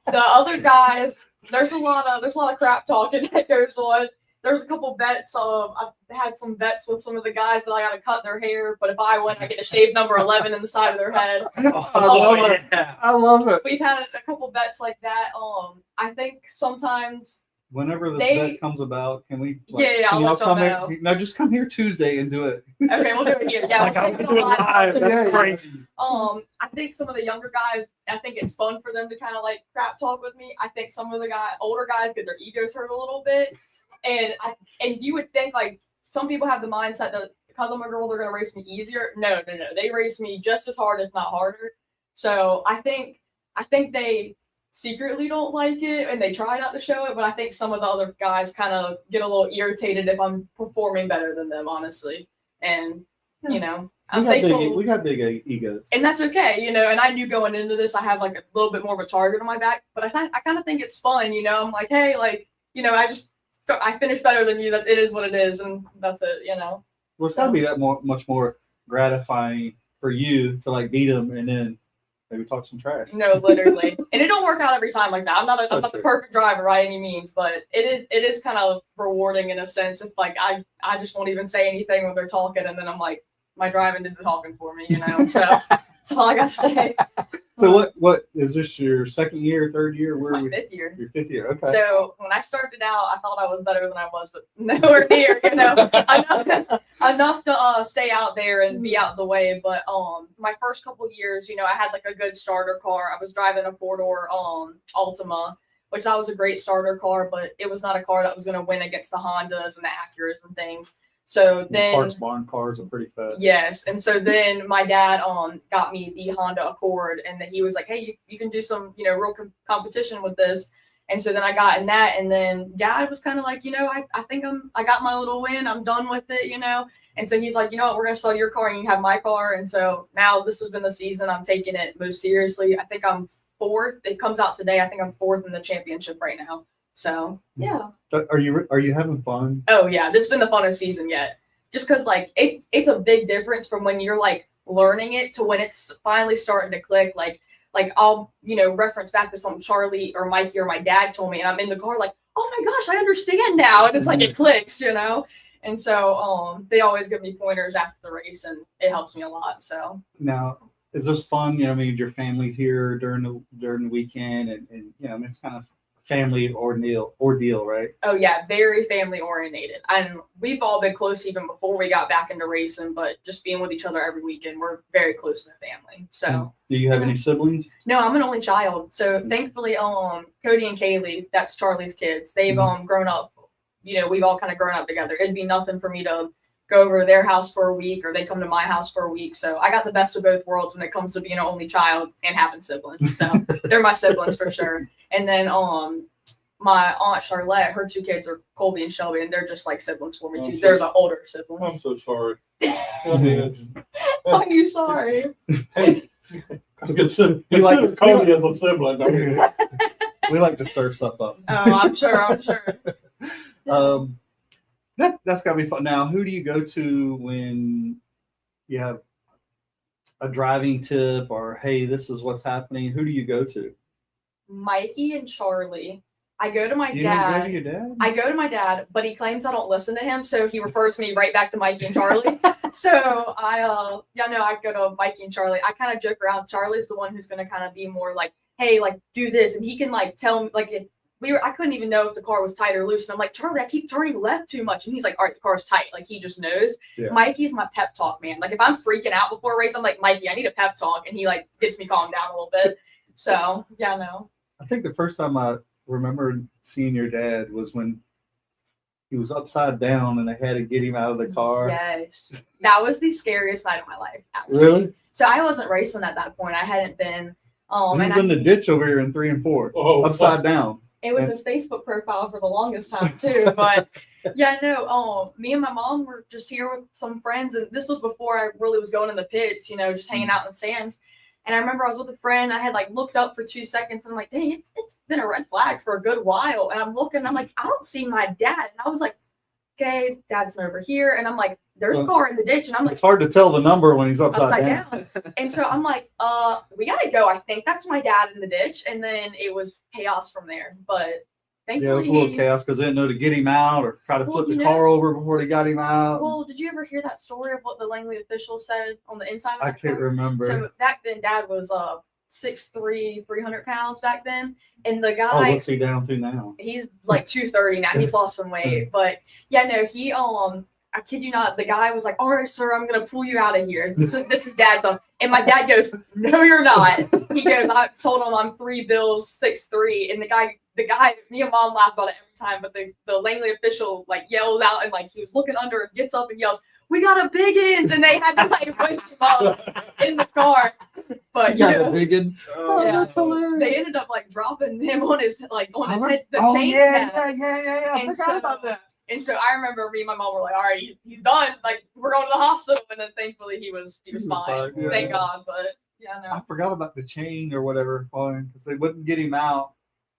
The other guys, there's a lot of crap talking that goes on. There's a couple bets. I've had some bets with some of the guys that I gotta cut their hair, but if I win, I get to shave number 11 in the side of their head. I love it. We've had a couple bets like that. I think sometimes Whenever this They- bet comes about, can we? Yeah, I'll can y'all let y'all come here- know. No, just come here Tuesday and do it. okay, we'll do it here. Yeah, Like, we'll I'm take it doing on live. live. That's Yeah, crazy. I think some of the younger guys, I think it's fun for them to kind of like crap talk with me. I think some of the older guys get their egos hurt a little bit, and you would think like some people have the mindset that because I'm a girl, they're gonna race me easier. No, they race me just as hard, if not harder. So I think they secretly don't like it and they try not to show it, but I think some of the other guys kind of get a little irritated if I'm performing better than them, honestly. And you know, I'm thankful. We got big egos. And that's okay, you know. And I knew going into this, I have like a little bit more of a target on my back. But I kind of think it's fun, you know. I'm like, hey, like, you know, I finished better than you. That it is what it is, and that's it, you know. Well, it's got to be that much more gratifying for you to like beat them and then maybe talk some trash. No, literally, and it don't work out every time like that. I'm not Oh, the sure. perfect driver by any means, but it is kind of rewarding in a sense. If like I just won't even say anything when they're talking, and then I'm like, my driving did the talking for me, you know. So that's all I gotta say. So what is this your second year, third year? It's Where my we? 5th year. Your 5th year. Okay. So when I started out, I thought I was better than I was, but nowhere near, you know, enough to stay out there and be out of the way. But my first couple years, you know, I had like a good starter car. I was driving a 4-door Altima, which that was a great starter car, but it was not a car that was going to win against the Hondas and the Acuras and things. So then Parks barn cars are pretty fast. yes, and so then my dad got me the Honda Accord, and he was like, hey, you can do some, you know, real competition with this. And so then I got in that, and then Dad was kind of like, you know, I think I got my little win, I'm done with it, you know. And so he's like, you know what, we're gonna sell your car and you have my car. And so now this has been the season, I'm taking it most seriously. I think I'm 4th. It comes out today. I think I'm 4th in the championship right now. So yeah. Are you having fun? Oh yeah, this has been the funnest season yet. Just because like it's a big difference from when you're like learning it to when it's finally starting to click. Like I'll, you know, reference back to something Charlie or Mikey or my dad told me, and I'm in the car like, oh my gosh, I understand now. And it's like it clicks, you know. And so they always give me pointers after the race, and it helps me a lot. So Now, is this fun? You know, I mean, your family here during the weekend, and you know, I mean, it's kind of family ordeal, right? oh yeah, very family oriented. And we've all been close even before we got back into racing, but just being with each other every weekend, we're very close in the family. So Do you have any siblings? no, I'm an only child. So thankfully, Cody and Kaylee, that's Charlie's kids, they've grown up, you know, we've all kind of grown up together. It'd be nothing for me to go over to their house for a week or they come to my house for a week. So I got the best of both worlds when it comes to being an only child and having siblings. So they're my siblings for sure. And then my aunt Charlotte, her 2 kids are Colby and Shelby, and they're just like siblings for me too. They're the older I'm siblings. so sorry. I mean, it's, Are you sorry? hey, you should have called me as a sibling. I mean, We like to stir stuff up. Oh, I'm sure. That's gotta be fun. Now, who do you go to when you have a driving tip or hey, this is what's happening? Who do you go to? Mikey and Charlie. I go to my You don't go dad. to your dad? I go to my dad, but he claims I don't listen to him, so he refers me right back to Mikey and Charlie. So I go to Mikey and Charlie. I kind of joke around. Charlie's the one who's gonna kind of be more like, hey, like do this, and he can like tell me like if I couldn't even know if the car was tight or loose, and I'm like, Charlie, I keep turning left too much, and he's like, all right, the car's tight. Like he just knows. Yeah. Mikey's my pep talk man. Like if I'm freaking out before a race, I'm like, Mikey, I need a pep talk, and he like gets me calmed down a little bit. So yeah, no. I think the first time I remember seeing your dad was when he was upside down and they had to get him out of the car. Yes, that was the scariest night of my life. Actually. Really? So I wasn't racing at that point. I hadn't been. He was in the ditch over here in 3 and 4, Oh, upside down. It was his Facebook profile for the longest time too. But yeah, no. Me and my mom were just here with some friends, and this was before I really was going in the pits. You know, just hanging out in the stands. And I remember I was with a friend. I had like looked up for 2 seconds, and I'm like, dang, it's been a red flag for a good while. And I'm looking, I'm like, I don't see my dad. And I was like, okay, dad's over here. And I'm like, there's a car in the ditch. And I'm like, It's hard to tell the number when he's upside down. And so I'm like, we gotta go. I think that's my dad in the ditch. And then it was chaos from there. But thankfully, Yeah, it was a little chaos because they didn't know to get him out or try to flip the car over before they got him out. Well, did you ever hear that story of what the Langley official said on the inside of I that can't car? remember. So back then, dad was 6'3", 300 pounds back then. And the Oh, guy, what's he down to now? he's like 230 now. He's lost some weight. But yeah, no, he I kid you not, the guy was like, all right, sir, I'm gonna pull you out of here. This is dad's son. And my dad goes, no, you're not. He goes, I told him I'm 3 bills, 6'3". And the guy, me and mom laugh about it every time, but the Langley official like yells out and like he was looking under and gets up and yells, we got a biggins, and they had to like push him up in the car. But you know, Oh, that's hilarious. they ended up like dropping him on his head, the Oh, chain yeah. snap. I And forgot so- about that. And so I remember me and my mom were like, all right, he's done. Like, we're going to the hospital. And then thankfully he was fine. fine, yeah. Thank God. But yeah, I no. forgot about the chain or whatever because they wouldn't get him out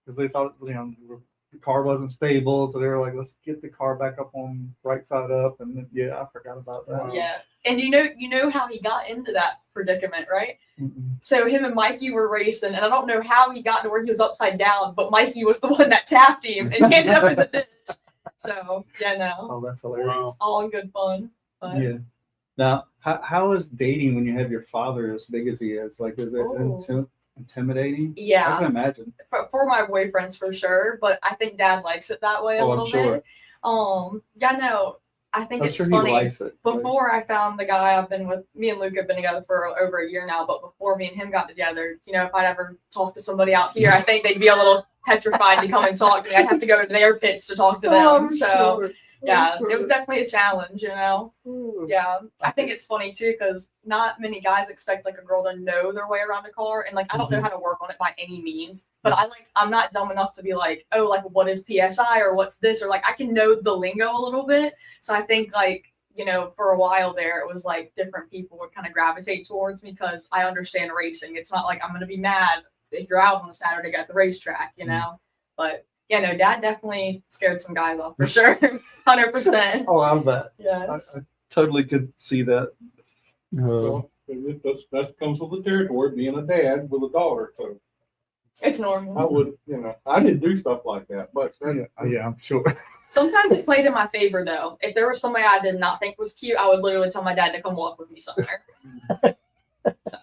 because they thought the car wasn't stable. So they were like, let's get the car back up on right side up. And then, yeah, I forgot about that. Yeah. And you know how he got into that predicament, right? Mm-mm. So him and Mikey were racing, and I don't know how he got to where he was upside down, but Mikey was the one that tapped him and he ended up in the ditch. So yeah, no. Oh, that's hilarious. All in good fun. But Yeah. Now, how is dating when you have your father as big as he is? Like, is it intimidating? I yeah. can imagine. For my boyfriends for sure, but I think dad likes it that way a Oh, I'm little sure. bit. Yeah, no, I think I'm it's sure funny. he likes it. Before I found the guy I've been with, me and Luke have been together for over a year now, but before me and him got together, you know, if I'd ever talk to somebody out here, I think they'd be a little petrified to come and talk to me. I'd have to go to their pits to talk to them. Oh, I'm So sure. yeah, I'm it was definitely a challenge, you know. sure. Yeah, I think it's funny too because not many guys expect like a girl to know their way around a car, and like I don't know how to work on it by any means. But I'm not dumb enough to be like, oh, like what is PSI or what's this or like I can know the lingo a little bit. So I think like you know for a while there it was like different people would kind of gravitate towards me because I understand racing. It's not like I'm gonna be mad if you're out on a Saturday at the racetrack, you know. But yeah, no, dad definitely scared some guys off for sure, 100%. Oh, I bet. Yes. I totally could see that. Well, that comes with the territory, being a dad with a daughter. So It's normal. I would, I didn't do stuff like that, but Yeah, I'm sure. Sometimes it played in my favor though. If there was somebody I did not think was cute, I would literally tell my dad to come walk with me somewhere. So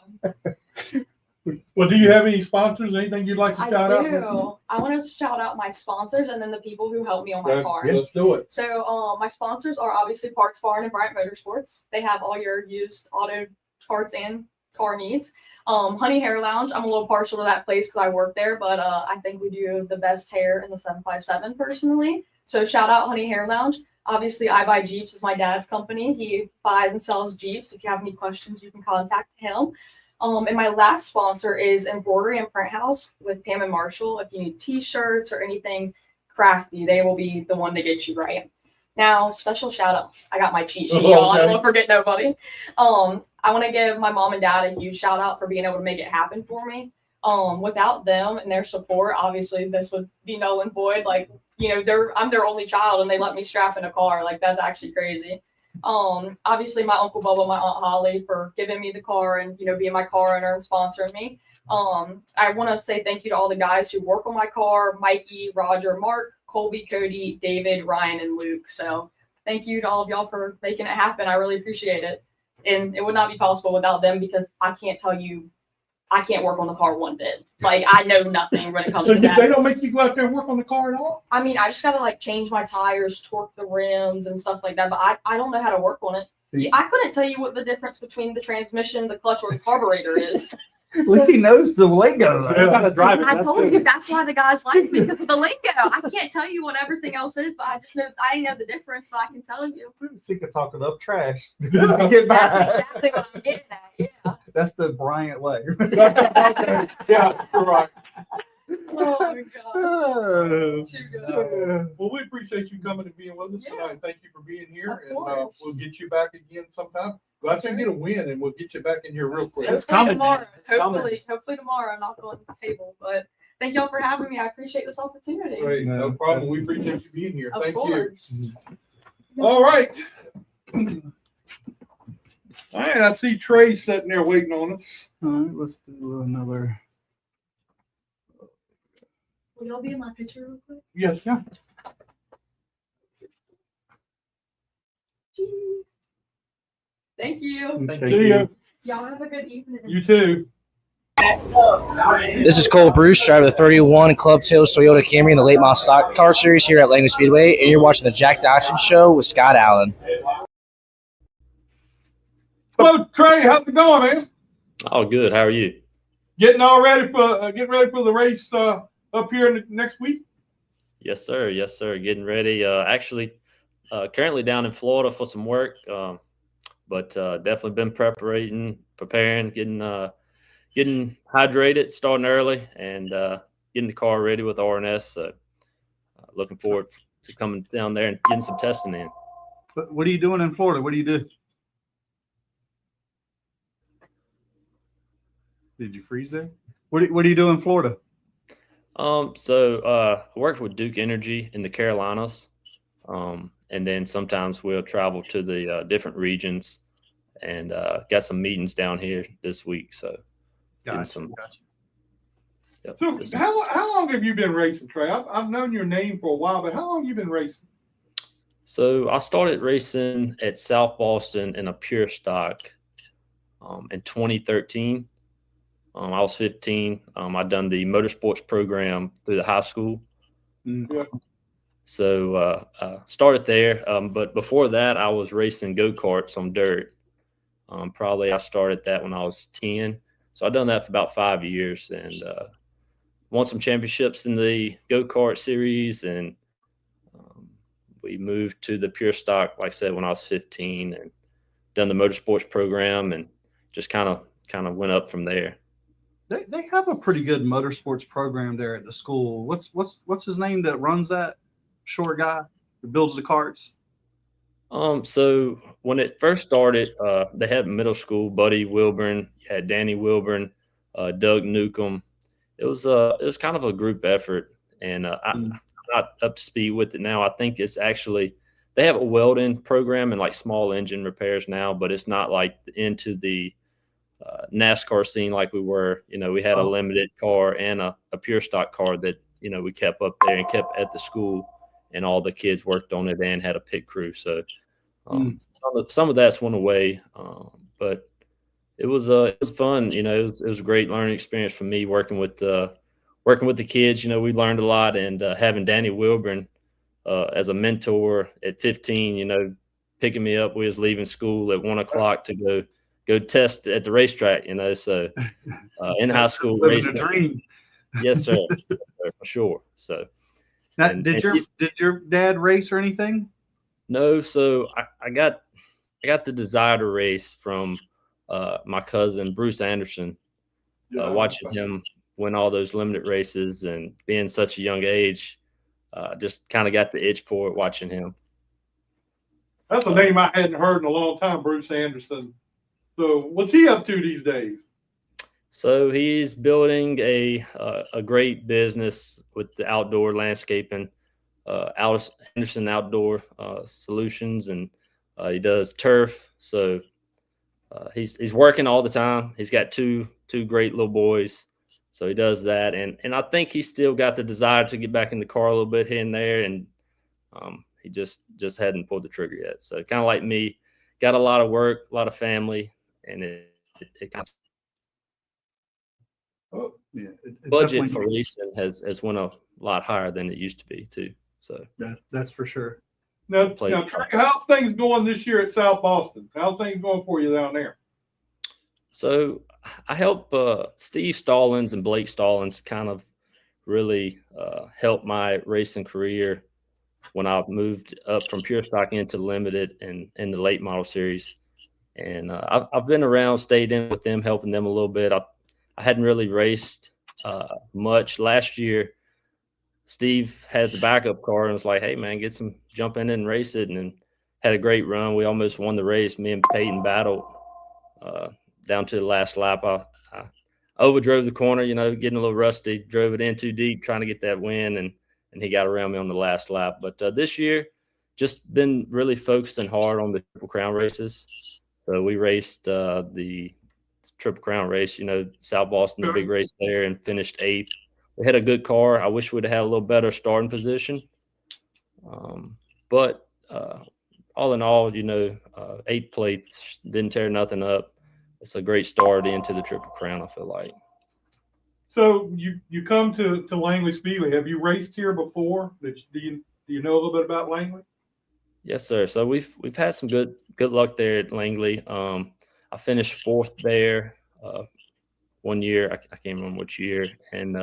well, do you have any sponsors? Anything you'd like to I shout out? do. I want to shout out my sponsors and then the people who helped me on my car. Let's do it. So my sponsors are obviously Parts Barn and Bryant Motorsports. They have all your used auto parts and car needs. Honey Hair Lounge, I'm a little partial to that place because I work there, but I think we do the best hair in the 757 personally. So shout out Honey Hair Lounge. Obviously, I Buy Jeeps is my dad's company. He buys and sells Jeeps. If you have any questions, you can contact him. And my last sponsor is Embroidery and Print House with Pam and Marshall. If you need t-shirts or anything crafty, they will be the one to get you right. Now, special shout out. I got my cheat sheet, y'all. I don't want to forget nobody. I want to give my mom and dad a huge shout out for being able to make it happen for me. Without them and their support, obviously this would be null and void. Like you know, I'm their only child and they let me strap in a car. Like, that's actually crazy. Obviously my Uncle Bubba, my Aunt Holly for giving me the car and, you know, being my car owner and sponsoring me. I want to say thank you to all the guys who work on my car, Mikey, Roger, Mark, Colby, Cody, David, Ryan, and Luke. So thank you to all of y'all for making it happen. I really appreciate it. And it would not be possible without them because I can't tell you, I can't work on the car one bit. Like, I know nothing when it comes So to they that. don't make you go out there and work on the car at all? I mean, I just gotta like change my tires, torque the rims and stuff like that, but I don't know how to work on it. I couldn't tell you what the difference between the transmission, the clutch, or the carburetor is. Well, he knows the lingo. I know how to drive it. I that's told good. you that's why the guys like me, because of the lingo. I can't tell you what everything else is, but I just know I know the difference, but I can tell you. He could talk enough trash. That's exactly what I'm getting at. Yeah. That's the Bryant way. Okay. Yeah, you're right. Oh my god. Too good. Well, we appreciate you coming and being with us Yeah. tonight. Thank you for being here, Of and course. we'll get you back again sometime. Go out there and get a win, and we'll get you back in here real quick. It's Hopefully coming, tomorrow. man. It's coming. Hopefully tomorrow. I'll knock on the table. But thank y'all for having me. I appreciate this opportunity. Great, no problem. We appreciate you being here. Of Thank you. course. All right. All right, I see Trey sitting there waiting on us. All right, let's do another. Will y'all be in my picture real quick? Yes. Yeah. Jeez. Thank you. Thank See you. Y'all have a good evening. You too. This is Cole Bruce, driver of the 31 Club Tails Toyota Camry in the Late Model Stock Car Series here at Langley Speedway, and you're watching the Jack Dodson'S Show with Scott Allen. Hello, Trey. How's it going, man? Oh, good. How are you? Getting ready for the race up here next week. Yes, sir. Yes, sir. Getting ready. Actually, currently down in Florida for some work, but definitely been preparing, getting hydrated, starting early, and getting the car ready with RNS. So, looking forward to coming down there and getting some testing in. What are you doing in Florida? What do you do? Did you freeze there? What do you do in Florida? I worked with Duke Energy in the Carolinas, and then sometimes we'll travel to the different regions, and got some meetings down here this week. So, getting some. Yep, So just- how long have you been racing, Trey? I've known your name for a while, but how long have you been racing? So I started racing at South Boston in a pure stock in 2013. I was 15. I'd done the motorsports program through the high school. Yeah. So started there. But before that, I was racing go-karts on dirt. Probably I started that when I was 10. So I've done that for about 5 years and won some championships in the go-kart series. And we moved to the pure stock, like I said, when I was 15 and done the motorsports program and just kind of went up from there. They have a pretty good motorsports program there at the school. What's his name that runs that? Short guy that builds the karts. So when it first started, they had middle school, Buddy Wilburn, you had Danny Wilburn, Doug Newcomb. It was kind of a group effort, and I'm not up to speed with it now. I think it's actually they have a welding program and like small engine repairs now, but it's not like into the NASCAR scene like we were. We had a limited car and a pure stock car that we kept up there and kept at the school, and all the kids worked on it and had a pit crew. So some of that's went away, but it was fun. It was a great learning experience for me working with the kids. We learned a lot, and having Danny Wilburn as a mentor at 15. Picking me up. We was leaving school at 1 o'clock to go test at the racetrack. So in high school Living racing. a dream. Yes, sir. Yes, sir, for sure. So. Now, And did your dad race or anything? No, so I got the desire to race from my cousin Bruce Anderson. Watching him win all those limited races and being such a young age, just kind of got the itch for it watching him. That's a name I hadn't heard in a long time, Bruce Anderson. So what's he up to these days? So he's building a great business with the outdoor landscaping. Anderson Outdoor Solutions, and he does turf. So he's working all the time. He's got two great little boys, so he does that. And I think he's still got the desire to get back in the car a little bit here and there, and he just hadn't pulled the trigger yet. So kind of like me, got a lot of work, a lot of family, and it kind of budget for racing has went a lot higher than it used to be too. So that's for sure. Now, how's things going this year at South Boston? How's things going for you down there? So I help Steve Stallings and Blake Stallings kind of really help my racing career when I moved up from pure stock into limited and in the late model series. And I've been around, stayed in with them, helping them a little bit. I hadn't really raced much last year. Steve had the backup car and was like, "Hey man, jump in and race it," and had a great run. We almost won the race. Me and Peyton battled down to the last lap. I overdrove the corner, getting a little rusty, drove it in too deep, trying to get that win, and he got around me on the last lap. But this year, just been really focusing hard on the Triple Crown races. So we raced the Triple Crown race, South Boston, the big race there, and finished 8th. We had a good car. I wish we'd have had a little better starting position. But all in all, 8 plates, didn't tear nothing up. It's a great start into the Triple Crown, I feel like. So you come to Langley Speedway. Have you raced here before? Do you know a little bit about Langley? Yes, sir. So we've had some good luck there at Langley. I finished 4th there one year. I can't remember which year. And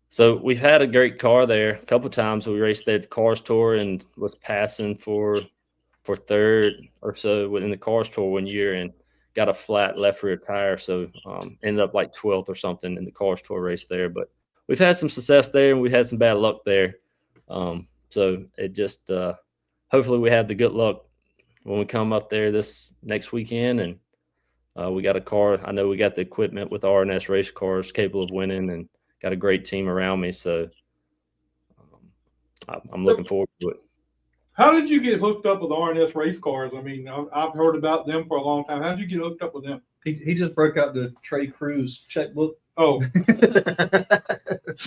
so we've had a great car there. A couple of times we raced there at the Cars Tour and was passing for 3rd or so within the Cars Tour one year and got a flat left rear tire. So ended up like 12th or something in the Cars Tour race there. But we've had some success there and we had some bad luck there. So it just hopefully we have the good luck when we come up there this next weekend. And we got a car. I know we got the equipment with RNS race cars capable of winning and got a great team around me. So I'm looking forward to it. How did you get hooked up with RNS race cars? I mean, I've heard about them for a long time. How did you get hooked up with them? He just broke out the TREY Cruise checkbook. Oh,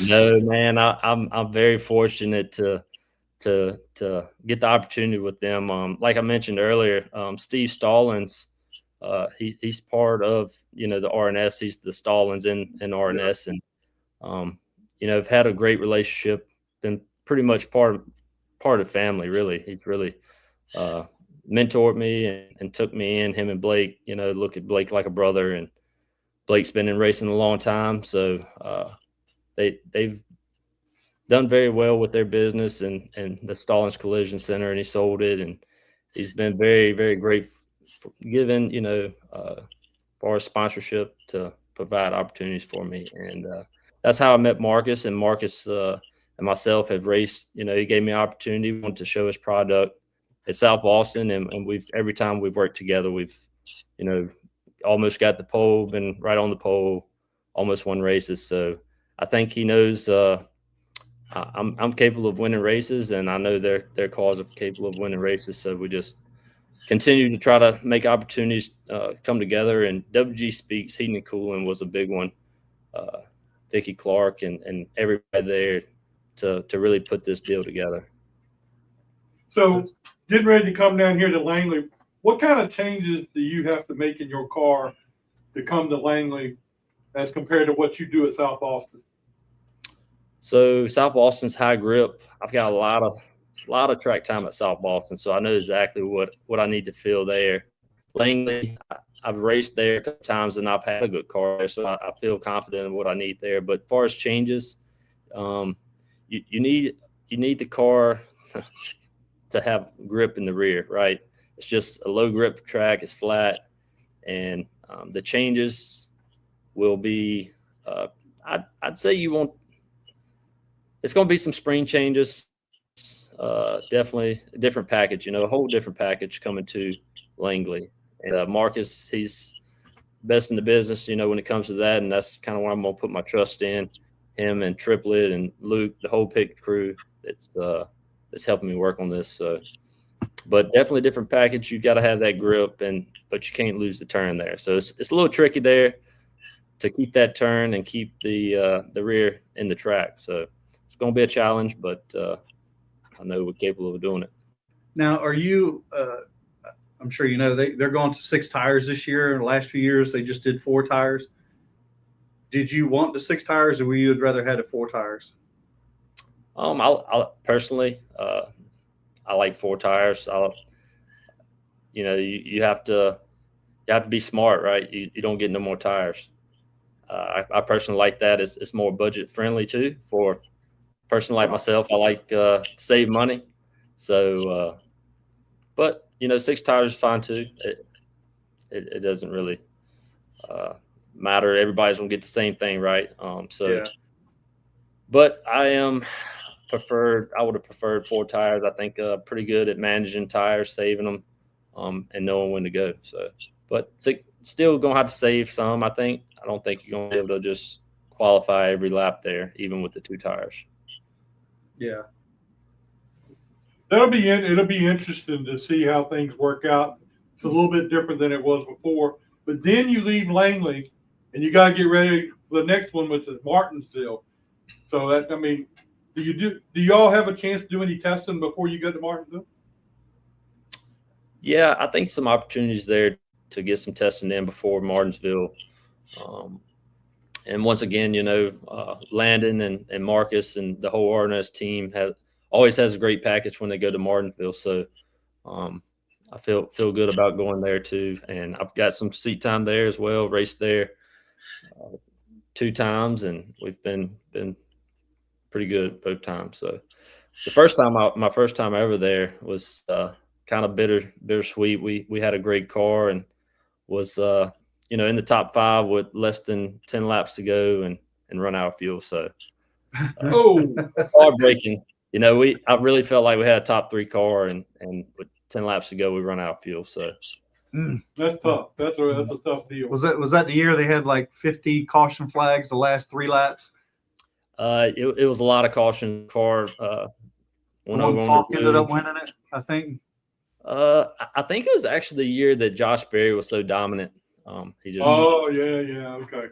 no, man. I'm very fortunate to get the opportunity with them. Like I mentioned earlier, Steve Stallings, he's part of the RNS. He's the Stallings in RNS, and I've had a great relationship. Been pretty much part of the family, really. He's really mentored me and took me in. Him and Blake, look at Blake like a brother, and Blake's been in racing a long time, so they've done very well with their business and the Stallings Collision Center, and he sold it, and he's been very, very great for giving, for our sponsorship to provide opportunities for me. And that's how I met Marcus, and Marcus and myself have raced. He gave me an opportunity, wanted to show his product at South Boston, and every time we've worked together, we've, almost got the pole, been right on the pole, almost won races. So I think he knows I'm capable of winning races, and I know their cars are capable of winning races. So we just continue to try to make opportunities come together. And WG Speaks Heating and Cooling was a big one. Vicky Clark and everybody there to really put this deal together. So getting ready to come down here to Langley, what kind of changes do you have to make in your car to come to Langley as compared to what you do at South Boston? So South Boston's high grip. I've got a lot of track time at South Boston, so I know exactly what I need to feel there. Langley, I've raced there a couple times and I've had a good car there, so I feel confident in what I need there. But as far as changes, you need the car to have grip in the rear, right? It's just a low grip track, it's flat, and the changes will be I'd say it's going to be some spring changes, definitely a different package, a whole different package coming to Langley. And Marcus, he's best in the business, when it comes to that, and that's kind of where I'm going to put my trust in. him and Triplet and Luke, the whole pit crew that's helping me work on this. So, but definitely different package. You got to have that grip, but you can't lose the turn there. So it's a little tricky there to keep that turn and keep the rear in the track. So it's going to be a challenge, but I know we're capable of doing it. Now, are you? I'm sure you know they're going to 6 tires this year. In the last few years, they just did 4 tires. Did you want the 6 tires, or would you rather had 4 tires? I personally, I like 4 tires. You have to be smart, right? You don't get no more tires. I personally like that. It's more budget friendly too for a person like myself. I like to save money. So, but 6 tires is fine too. It doesn't really matter. Everybody's gonna get the same thing, right? Yeah. But I would have preferred 4 tires. I think pretty good at managing tires, saving them, and knowing when to go. So, but still gonna have to save some. I don't think you're gonna be able to just qualify every lap there, even with the 2 tires. Yeah. It'll be interesting to see how things work out. It's a little bit different than it was before. But then you leave Langley, and you got to get ready for the next one, which is Martinsville. So do you all have a chance to do any testing before you go to Martinsville? Yeah, I think some opportunities there to get some testing in before Martinsville. And once again, Landon and Marcus and the whole RNS team always has a great package when they go to Martinsville. So I feel good about going there too. And I've got some seat time there as well, raced there 2 times, and we've been pretty good both times. So my first time over there was kind of bittersweet. We had a great car and was in the top 5 with less than 10 laps to go and run out of fuel. So heartbreaking. I really felt like we had a top 3 car, and with 10 laps to go, we run out of fuel. So that's tough. That's a tough deal. Was that the year they had like 50 caution flags the last 3 laps? It was a lot of caution. Car Falk ended up winning it, I think. I think it was actually the year that Josh Berry was so dominant. He just. Oh yeah, okay.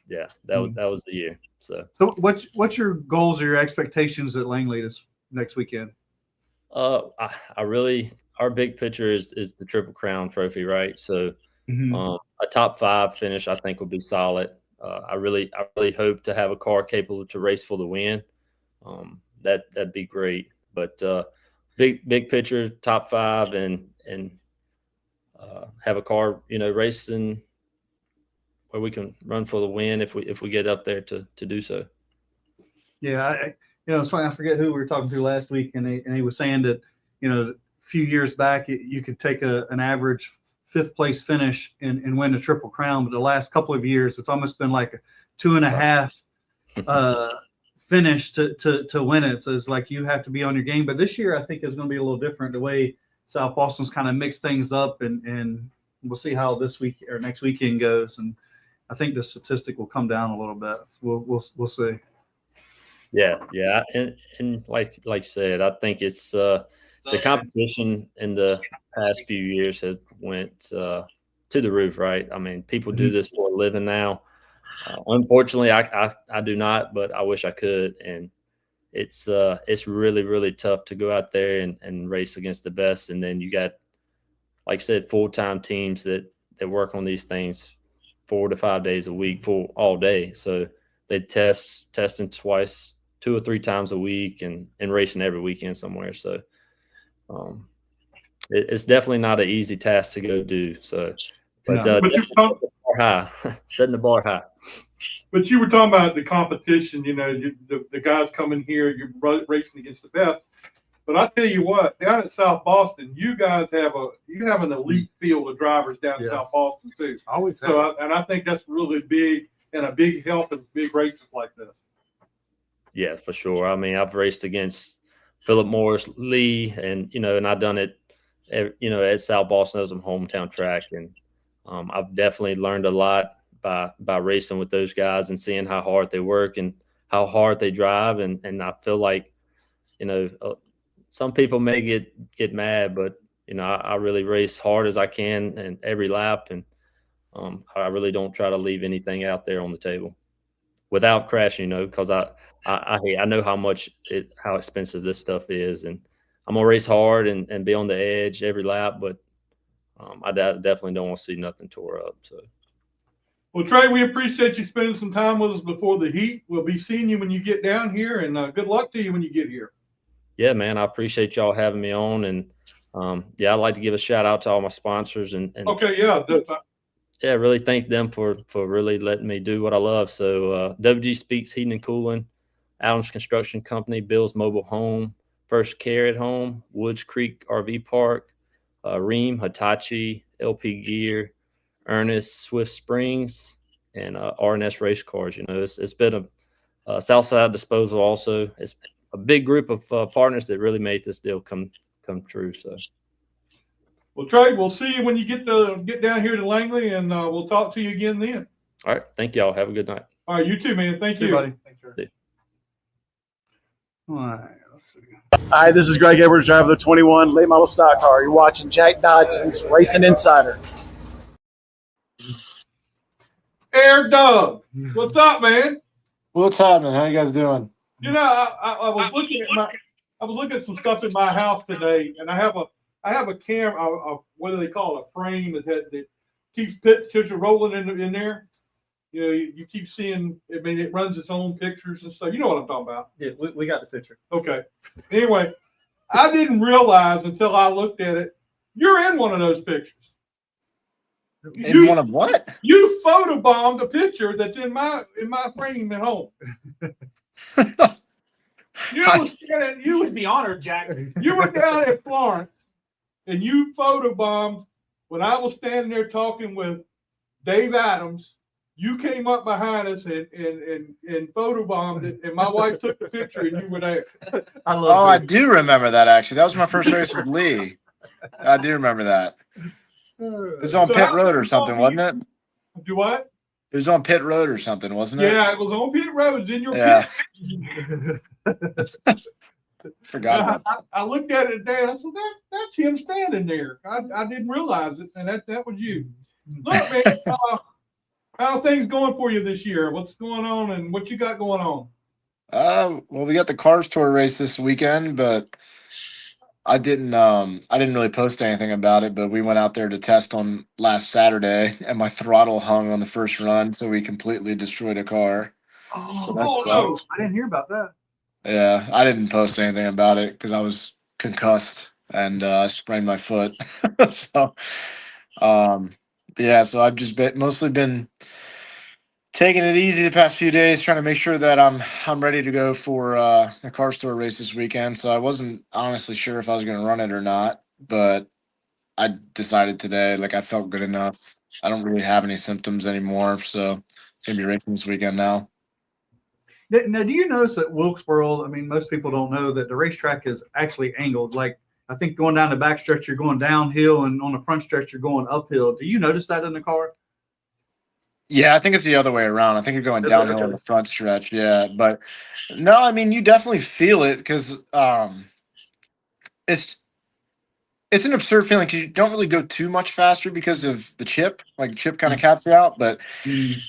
Yeah, that was the year. So what's your goals or your expectations at Langley this next weekend? Our big picture is the Triple Crown trophy, right? So a top 5 finish I think would be solid. I really hope to have a car capable to race for the win. That'd be great. But big picture, top 5, and have a car racing where we can run for the win if we get up there to do so. Yeah, it's funny. I forget who we were talking to last week, and he was saying that a few years back you could take an average 5th place finish and win a Triple Crown, but the last couple of years it's almost been like a 2.5 finish to win it. So it's like you have to be on your game. But this year I think is going to be a little different. The way South Boston's kind of mixed things up, and we'll see how this week or next weekend goes. And I think the statistic will come down a little bit. So we'll see. Yeah, and like you said, I think it's the competition in the past few years has went to the roof, right? I mean, people do this for a living now. Unfortunately, I do not, but I wish I could. And it's really, really tough to go out there and race against the best. And then you got, like I said, full-time teams that work on these things 4 to 5 days a week, full all day. So they testing twice, 2 or 3 times a week, and racing every weekend somewhere. So it's definitely not an easy task to go do. So, but setting the bar high. But you were talking about the competition. The guys coming here, you're racing against the best. But I tell you what, down at South Boston, you guys have an elite field of drivers down in South Boston too. Always have. So, and I think that's really big and a big help in big races like this. Yeah, for sure. I mean, I've raced against Philip Morris, Lee, and I've done it, at South Boston as a hometown track, and I've definitely learned a lot by racing with those guys and seeing how hard they work and how hard they drive, and I feel like, some people may get mad, but I really race hard as I can and every lap, and I really don't try to leave anything out there on the table without crashing, because I know how expensive this stuff is, and I'm gonna race hard and be on the edge every lap, but I definitely don't want to see nothing tore up. So. Well, Trey, we appreciate you spending some time with us before the heat. We'll be seeing you when you get down here, and good luck to you when you get here. Yeah, man, I appreciate y'all having me on, and I'd like to give a shout out to all my sponsors and okay, yeah, really thank them for really letting me do what I love. So WG Speaks Heating and Cooling, Adams Construction Company, Bill's Mobile Home, First Care at Home, Woods Creek RV Park, Ream, Hitachi, LP Gear, Ernest, Swift Springs, and RNS Race Cars. It's been a Southside Disposal also. It's a big group of partners that really made this deal come true. So. Well, Trey, we'll see you when you get down here to Langley, and we'll talk to you again then. All right. Thank y'all. Have a good night. All right, you too, man. Thank you, buddy. Thanks, Trey. All right, let's see. Hi, this is Greg Edwards, driver of the 21 late model stock car. You're watching Jack Dodson'S Racing Insider. Air Doug, what's up, man? What's happening? How you guys doing? I was looking at some stuff in my house today, and I have a camera. What do they call it? A frame that keeps pictures rolling in there. You keep seeing. I mean, it runs its own pictures and stuff. You know what I'm talking about? Yeah, we got the picture. Okay. Anyway, I didn't realize until I looked at it. You're in one of those pictures. One of what? You photobombed a picture that's in my frame at home. You would be honored, Jack. You were down in Florence, and you photobombed when I was standing there talking with Dave Adams. You came up behind us and photobombed it, and my wife took the picture, and you were there. I do remember that, actually. That was my first race with Lee. I do remember that. It was on pit road or something, wasn't it? Do what? It was on pit road or something, wasn't it? Yeah, it was on pit road. It was in your pit. Forgot. I looked at it there. I said, that's him standing there. I didn't realize it, and that was you. Look, man, how are things going for you this year? What's going on, and what you got going on? Well, we got the Cars Tour race this weekend, but I didn't really post anything about it, but we went out there to test on last Saturday, and my throttle hung on the first run, so we completely destroyed a car. So that sucks. I didn't hear about that. Yeah, I didn't post anything about it because I was concussed and sprained my foot. So, so I've just mostly been taking it easy the past few days, trying to make sure that I'm ready to go for the car store race this weekend. So I wasn't honestly sure if I was going to run it or not, but I decided today, I felt good enough. I don't really have any symptoms anymore, so I'm going to be racing this weekend now. Now, do you notice that Wilkesboro, I mean, most people don't know that the racetrack is actually angled. Like, I think going down the back stretch, you're going downhill, and on the front stretch, you're going uphill. Do you notice that in the car? Yeah, I think it's the other way around. I think you're going downhill on the front stretch. Yeah, but no, I mean, you definitely feel it because it's an absurd feeling because you don't really go too much faster because of the chip. Like, the chip kind of caps you out. But,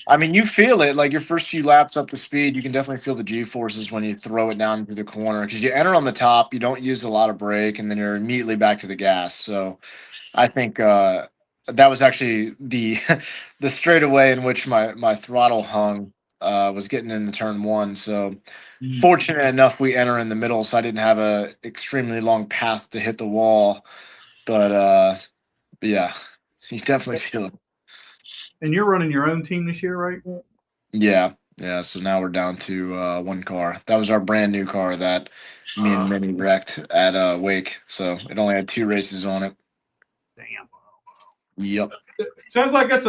I mean, you feel it. Like, your first few laps up the speed, you can definitely feel the G-forces when you throw it down through the corner because you enter on the top, you don't use a lot of brake, and then you're immediately back to the gas. So I think that was actually the straightaway in which my throttle hung was getting into turn one. So fortunate enough, we enter in the middle, so I didn't have a extremely long path to hit the wall. But yeah, you definitely feel it. And you're running your own team this year, right? Yeah. So now we're down to one car. That was our brand new car that me and Minnie wrecked at Wake. So it only had 2 races on it. Damn. Yep. Sounds like that's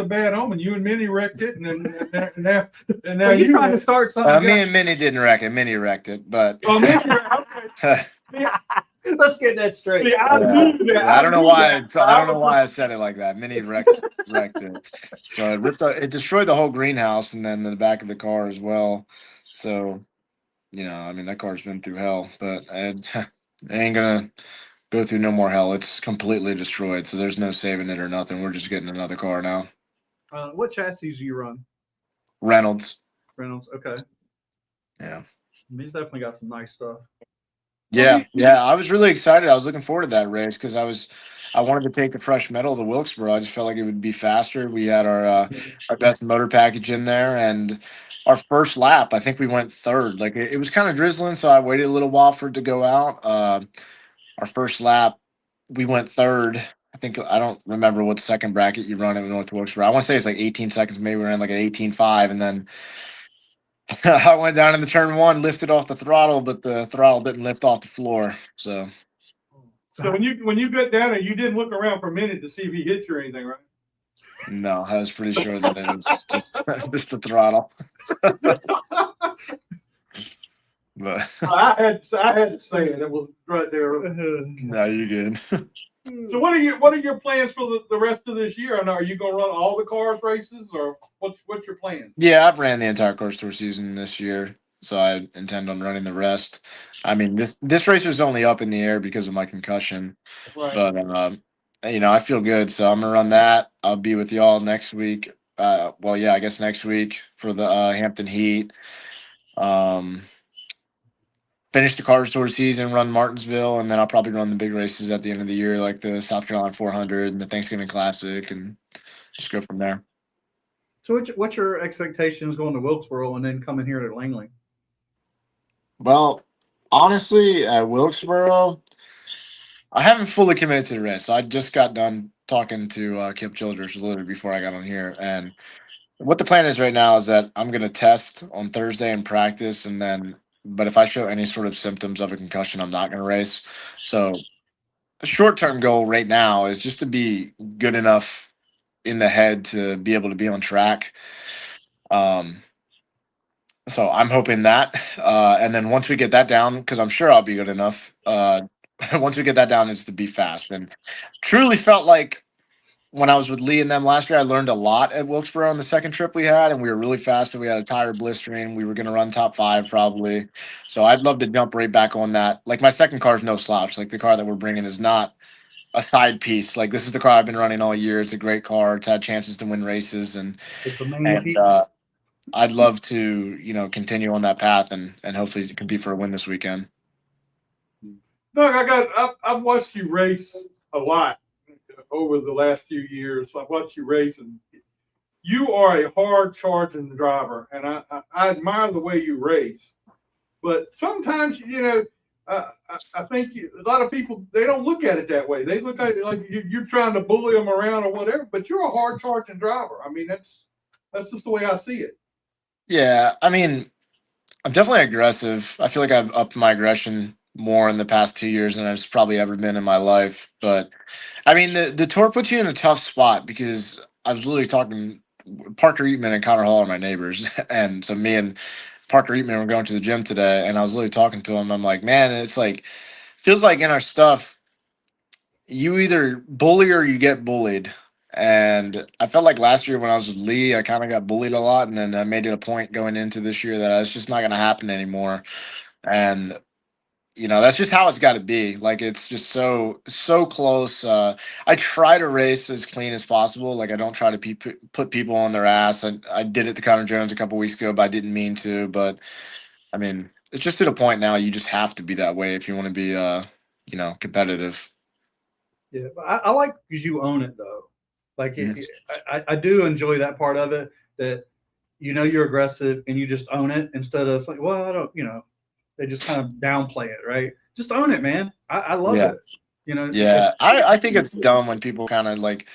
a bad omen. You and Minnie wrecked it, and now Well, you're trying to start something. Me and Minnie didn't wreck it. Minnie wrecked it, but okay. Let's get that straight. See, I knew that. I don't know why. I don't know why I said it like that. Minnie wrecked it. So it destroyed the whole greenhouse and then the back of the car as well. So, I mean, that car's been through hell, but I ain't gonna go through no more hell. It's completely destroyed, so there's no saving it or nothing. We're just getting another car now. What chassis do you run? Reynolds. Reynolds. Okay. Yeah. He's definitely got some nice stuff. Yeah, yeah. I was really excited. I was looking forward to that race because I wanted to take the fresh metal to Wilkesboro. I just felt like it would be faster. We had our best motor package in there, and our first lap, I think we went third. Like it was kind of drizzling, so I waited a little while for it to go out. Our first lap, we went third. I don't remember what second bracket you run at North Wilkesboro. I want to say it's like 18 seconds. Maybe we ran like an 18.5, and then I went down in the turn one, lifted off the throttle, but the throttle didn't lift off the floor. So when you got down there, you didn't look around for a minute to see if he hit you or anything, right? no, I was pretty sure that it was just the throttle. But I had to say it. It was right there. no, you're good. So what are your plans for the rest of this year? I know, are you going to run all the cars races, or what's your plan? Yeah, I've ran the entire course tour season this year, so I intend on running the rest. I mean, this race was only up in the air because of my concussion, Right. but I feel good, so I'm gonna run that. I'll be with y'all next week. Well, yeah, I guess next week for the Hampton Heat. Finish the Cars Tour season, run Martinsville, and then I'll probably run the big races at the end of the year, like the South Carolina 400 and the Thanksgiving Classic, and just go from there. So what's your expectations going to Wilkesboro and then coming here to Langley? Well, honestly, at Wilkesboro, I haven't fully committed to the race. So I just got done talking to Kip Childress literally before I got on here, and what the plan is right now is that I'm going to test on Thursday in practice, but if I show any sort of symptoms of a concussion, I'm not going to race. So a short-term goal right now is just to be good enough in the head to be able to be on track. So I'm hoping that, and then once we get that down, because I'm sure I'll be good enough. Once we get that down, is to be fast, and truly felt like when I was with Lee and them last year, I learned a lot at Wilkesboro on the second trip we had, and we were really fast, and we had a tire blistering. We were going to run top 5 probably. So I'd love to jump right back on that. Like my second car is no slouch. Like the car that we're bringing is not a side piece. Like this is the car I've been running all year. It's a great car. It's had chances to win races, and It's a main piece. I'd love to, continue on that path and hopefully compete for a win this weekend. Doug, I've watched you race a lot over the last few years. I've watched you race, and you are a hard charging driver, and I admire the way you race. But sometimes, I think a lot of people, they don't look at it that way. They look at it like you're trying to bully them around or whatever. But you're a hard charging driver. I mean, that's just the way I see it. Yeah, I mean, I'm definitely aggressive. I feel like I've upped my aggression more in the past 2 years than I've probably ever been in my life. But I mean, the tour puts you in a tough spot because I was literally talking. Parker Eatman and Connor Hall are my neighbors, and so me and Parker Eatman were going to the gym today, and I was literally talking to him. I'm like, man, it's like feels like in our stuff, you either bully or you get bullied. And I felt like last year when I was with Lee, I kind of got bullied a lot, and then I made it a point going into this year that it's just not going to happen anymore. And that's just how it's got to be. Like it's just so close. I try to race as clean as possible. Like I don't try to put people on their ass. I did it to Connor Jones a couple weeks ago, but I didn't mean to. But I mean, it's just to the point now. You just have to be that way if you want to be, competitive. Yeah, but I like because you own it though. Like I do enjoy that part of it, that you're aggressive and you just own it instead of like, well, I don't, they just kind of downplay it, right? Just own it, man. I love it. Yeah, I think it's dumb when people kind of like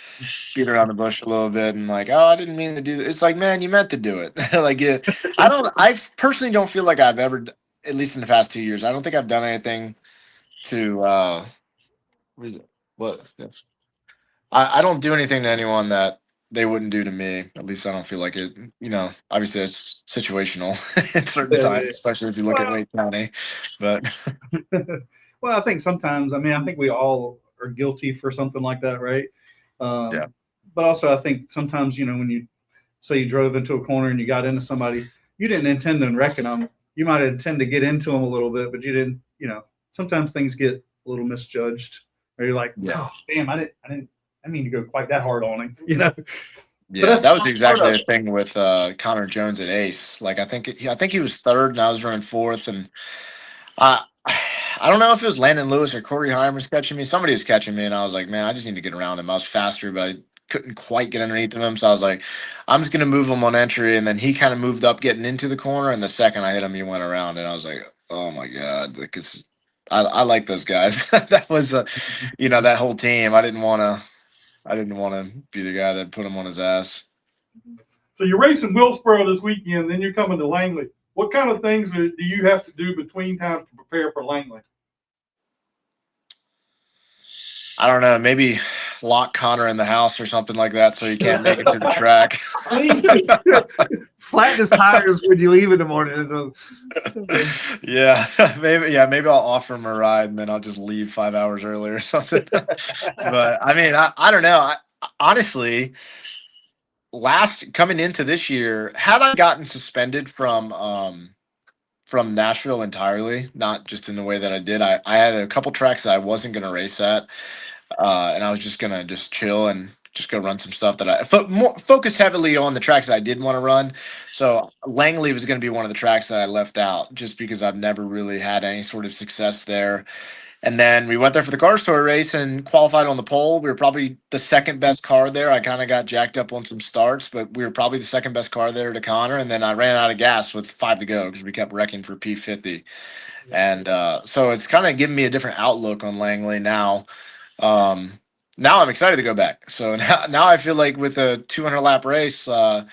beat around the bush a little bit and like, oh, I didn't mean to do this. It's like, man, you meant to do it. I personally don't feel like I've ever, at least in the past 2 years, I don't think I've done anything to I don't do anything to anyone that they wouldn't do to me. At least I don't feel like it. Obviously it's situational at certain times, especially if you look at Wake County. But well, I think sometimes, I think we all are guilty for something like that, right? Yeah. But also, I think sometimes, when you say you drove into a corner and you got into somebody, you didn't intend to wrecking them. you might intend to get into them a little bit, but you didn't. Sometimes things get a little misjudged, or you're like, oh damn, I mean to go quite that hard on him, Yeah, that was exactly the thing with Connor Jones at Ace. Like I think he was third, and I was running fourth, and I don't know if it was Landon Lewis or Corey Heim was catching me. Somebody was catching me, and I was like, man, I just need to get around him. I was faster, but I couldn't quite get underneath of him, so I was like, I'm just gonna move him on entry, and then he kind of moved up, getting into the corner, and the second I hit him, he went around, and I was like, oh my god, because I like those guys. That was that whole team. I didn't want to be the guy that put him on his ass. So you're racing Wilkesboro this weekend, then you're coming to Langley. What kind of things do you have to do between times to prepare for Langley? I don't know, maybe lock Connor in the house or something like that so he can't make it to the track. Flatten his tires when you leave in the morning. Maybe I'll offer him a ride and then I'll just leave 5 hours early or something. But I mean, I don't know. Honestly, coming into this year, had I gotten suspended from Nashville entirely, not just in the way that I did, I had a couple tracks that I wasn't going to race at, and I was just going to just chill and just go run some stuff that I focused heavily on the tracks that I did want to run. So Langley was going to be one of the tracks that I left out just because I've never really had any sort of success there. And then we went there for the car store race and qualified on the pole. We were probably the second best car there. I kind of got jacked up on some starts, but we were probably the second best car there to Connor. And then I ran out of gas with 5 to go because we kept wrecking for P50. And so it's kind of given me a different outlook on Langley now. Now I'm excited to go back. So now I feel like with a 200 lap race, I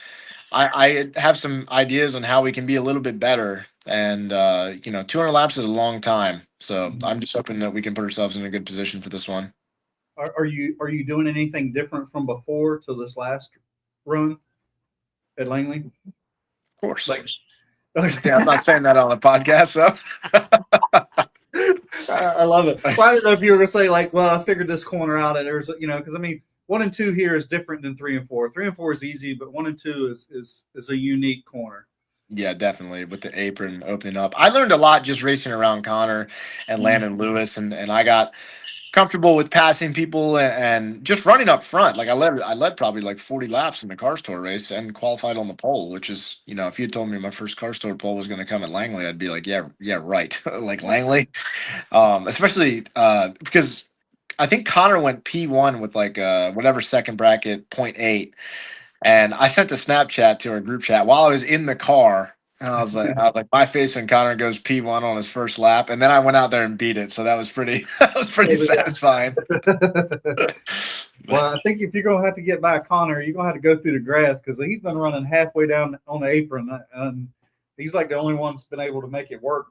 have some ideas on how we can be a little bit better. And 200 laps is a long time, so I'm just hoping that we can put ourselves in a good position for this one. Are you doing anything different from before to this last run at Langley? Of course. I'm not saying that on the podcast, so. I love it. Well, I don't know if you were going to say I figured this corner out at Arizona, because I mean, 1 and 2 here is different than 3 and 4. 3 and 4 is easy, but 1 and 2 is a unique corner. Yeah, definitely, with the apron opening up. I learned a lot just racing around Connor and Landon Lewis, and I got comfortable with passing people and just running up front. Like I led probably 40 laps in the car store race and qualified on the pole, which is, if you had told me my first car store pole was going to come at Langley, I'd be like, yeah, right. Like Langley, especially because I think Connor went P1 with whatever second bracket 0.8. And I sent a Snapchat to our group chat while I was in the car. And I was like, my face when Connor goes P1 on his first lap. And then I went out there and beat it. So that was pretty satisfying. Well, I think if you're going to have to get by Connor, you're going to have to go through the grass because he's been running halfway down on the apron. And he's like the only one that's been able to make it work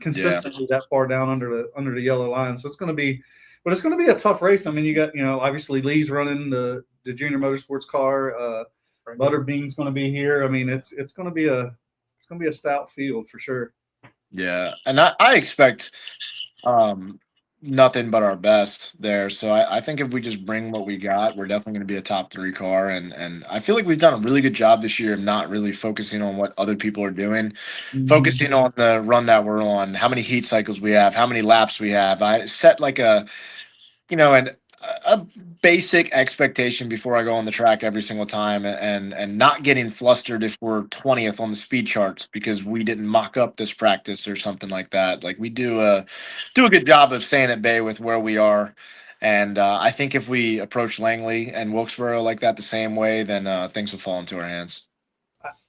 consistently that far down under the yellow line. So it's going to be a tough race. I mean, you got, obviously Lee's running the junior motorsports car. Butterbean's going to be here. I mean, it's going to be a stout field for sure. Yeah, and I expect nothing but our best there. So I think if we just bring what we got, we're definitely going to be a top 3 car. And I feel like we've done a really good job this year of not really focusing on what other people are doing, focusing on the run that we're on, how many heat cycles we have, how many laps we have. I set a basic expectation before I go on the track every single time, and not getting flustered if we're 20th on the speed charts because we didn't mock up this practice or something like that. Like we do a good job of staying at bay with where we are. And I think if we approach Langley and Wilkesboro like that the same way, then things will fall into our hands.